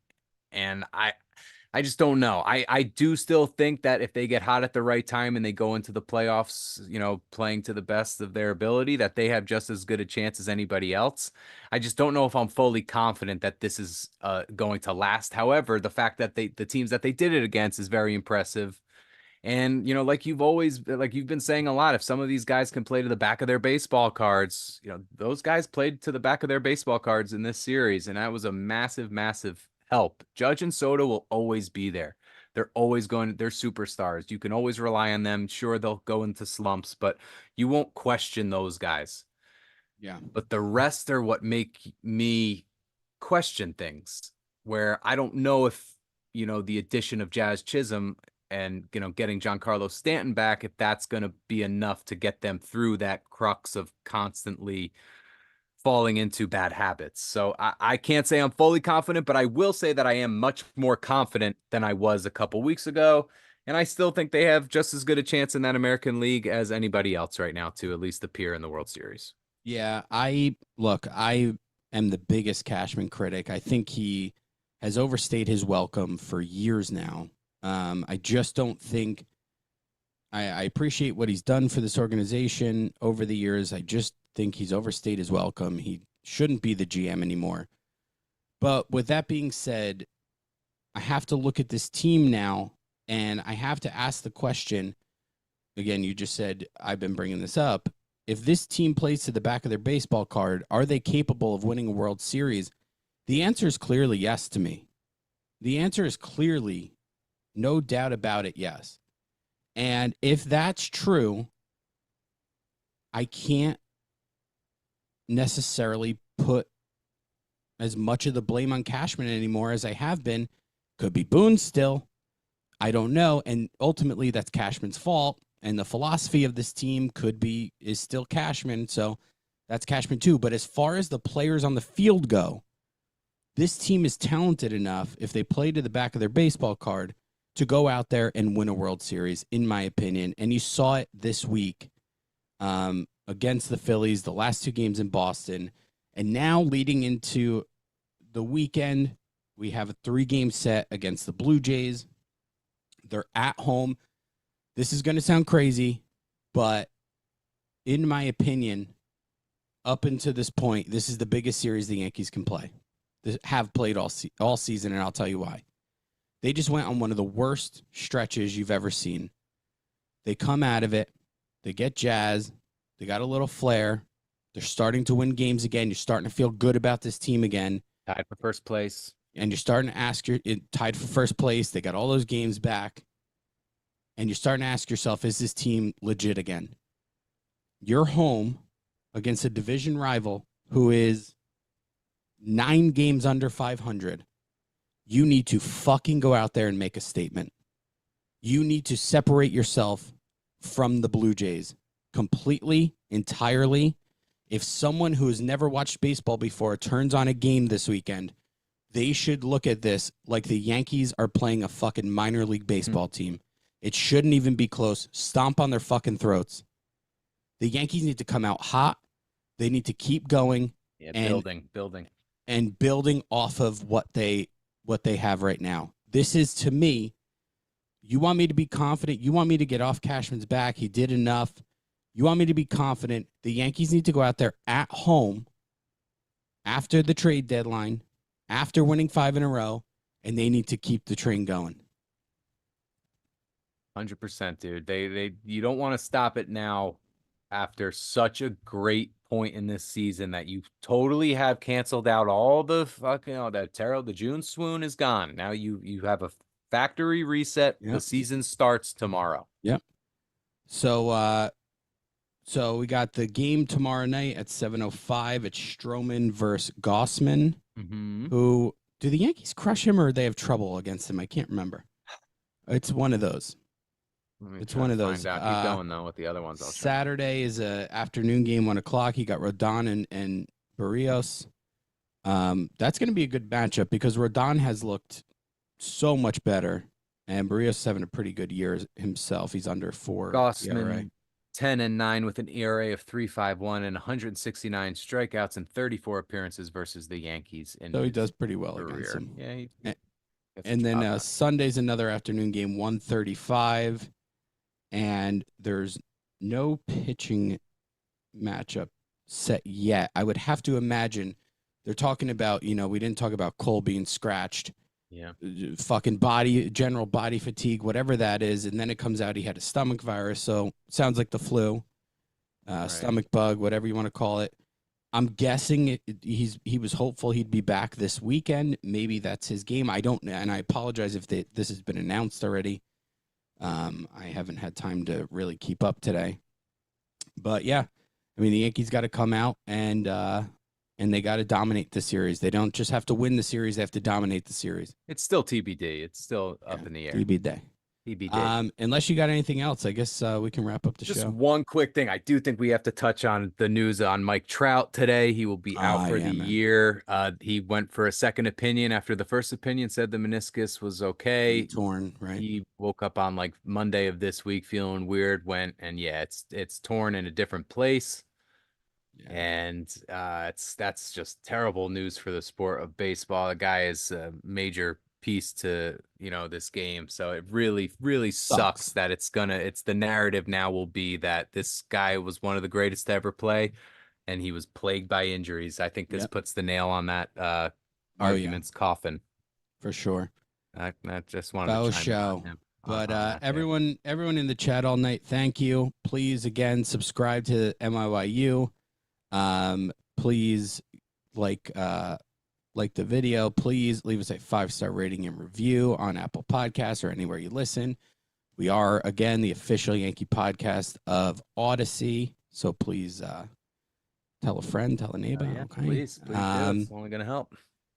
S5: And I just don't know. I do still think that if they get hot at the right time and they go into the playoffs, playing to the best of their ability, that they have just as good a chance as anybody else. I just don't know if I'm fully confident that this is going to last. However, the fact that the teams that they did it against is very impressive. And, like you've been saying a lot, if some of these guys can play to the back of their baseball cards, those guys played to the back of their baseball cards in this series. And that was a massive, massive help. Judge and Soto will always be there. They're superstars. You can always rely on them. Sure, they'll go into slumps, but you won't question those guys.
S2: Yeah.
S5: But the rest are what make me question things, where I don't know if, the addition of Jazz Chisholm and, getting Giancarlo Stanton back, if that's going to be enough to get them through that crux of constantly falling into bad habits. So I can't say I'm fully confident, but I will say that I am much more confident than I was a couple weeks ago. And I still think they have just as good a chance in that American League as anybody else right now to at least appear in the World Series.
S2: Yeah, I am the biggest Cashman critic. I think he has overstayed his welcome for years now. I just don't think I appreciate what he's done for this organization over the years. I just think he's overstayed his welcome. He shouldn't be the GM anymore. But with that being said, I have to look at this team now, and I have to ask the question, again, you just said, I've been bringing this up. If this team plays to the back of their baseball card, are they capable of winning a World Series? The answer is clearly yes to me. The answer is clearly, no doubt about it, yes. And if that's true, I can't necessarily put as much of the blame on Cashman anymore as I have been. Could be Boone still. I don't know. And ultimately, that's Cashman's fault. And the philosophy of this team is still Cashman. So that's Cashman too. But as far as the players on the field go, this team is talented enough, if they play to the back of their baseball card, to go out there and win a World Series, in my opinion. And you saw it this week against the Phillies, the last 2 games in Boston. And now leading into the weekend, we have a 3-game set against the Blue Jays. They're at home. This is going to sound crazy, but in my opinion, up until this point, this is the biggest series the Yankees can play. They have played all season, and I'll tell you why. They just went on one of the worst stretches you've ever seen. They come out of it. They get Jazz. They got a little flair. They're starting to win games again. You're starting to feel good about this team again.
S5: Tied for first place.
S2: And you're starting to ask tied for first place. They got all those games back. And you're starting to ask yourself, is this team legit again? You're home against a division rival who is 9 games under 500. You need to fucking go out there and make a statement. You need to separate yourself from the Blue Jays completely, entirely. If someone who has never watched baseball before turns on a game this weekend, they should look at this like the Yankees are playing a fucking minor league baseball team. It shouldn't even be close. Stomp on their fucking throats. The Yankees need to come out hot. They need to keep going.
S5: Yeah,
S2: and
S5: building.
S2: And building off of what they have right now. This is, to me, you want me to be confident. You want me to get off Cashman's back. He did enough. You want me to be confident. The Yankees need to go out there at home after the trade deadline, after winning 5 in a row, and they need to keep the train going.
S5: 100%, dude. You don't want to stop it now after such a great point in this season that you totally have canceled out all the fucking the June swoon is gone. Now you have a factory reset.
S2: Yep.
S5: The season starts tomorrow.
S2: Yep. So we got the game tomorrow night at 7:05. It's Stroman versus Gossman.
S5: Mm-hmm.
S2: Who do the Yankees crush him or they have trouble against him? I can't remember. It's one of those. It's one of those.
S5: Keep going though with the other ones.
S2: Saturday is a afternoon game, 1:00. You got Rodon and Barrios. That's going to be a good matchup because Rodon has looked so much better, and Barrios is having a pretty good year himself. He's under 4.
S5: Gossman 10-9 with an ERA of 3.51 and 169 strikeouts and 34 appearances versus the Yankees.
S2: So he does pretty well against him.
S5: Yeah.
S2: And then Sunday's another afternoon game, 1:35. And there's no pitching matchup set yet. I would have to imagine they're talking about, we didn't talk about Cole being scratched.
S5: Yeah.
S2: Fucking general body fatigue, whatever that is. And then it comes out he had a stomach virus. So sounds like the flu, stomach bug, whatever you want to call it. I'm guessing he was hopeful he'd be back this weekend. Maybe that's his game. I don't know. And I apologize if this has been announced already. I haven't had time to really keep up today, but yeah, I mean, the Yankees got to come out and they got to dominate the series. They don't just have to win the series. They have to dominate the series.
S5: It's still TBD. It's still up in the air.
S2: TBD. Unless you got anything else, I guess we can wrap up the show.
S5: Just one quick thing. I do think we have to touch on the news on Mike Trout today. He will be out for the year. He went for a second opinion after the first opinion said the meniscus was okay.
S2: Torn, right?
S5: He woke up on like Monday of this week feeling weird, it's torn in a different place. Yeah. And that's just terrible news for the sport of baseball. The guy is a major piece to this game, so it really sucks that it's the narrative now will be that this guy was one of the greatest to ever play and he was plagued by injuries. I think this puts the nail on that argument's coffin for sure. I just wanted to chime in on him.
S2: But everyone in the chat all night, thank you. Please again subscribe to NYYU. Please like the video. Please leave us a 5-star rating and review on Apple Podcasts or anywhere you listen. We are, again, the official Yankee podcast of Odyssey. So please tell a friend, tell a neighbor. Okay?
S5: Please do. It's only going to help.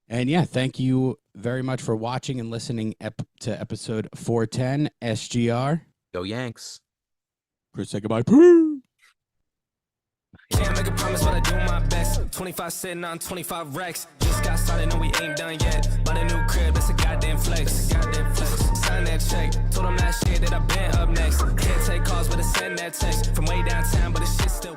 S2: And yeah, thank you very much for watching and listening to episode 410 SGR.
S5: Go Yanks.
S2: Chris, say goodbye.
S1: Can't make a promise, but I do my best. 25 sitting on 25 racks. Just got started, no, we ain't done yet. Bought a new crib, that's a goddamn flex. Sign that check. Told them last year that I been up next. Can't take calls, but I send that text. From way downtown, but the shit still.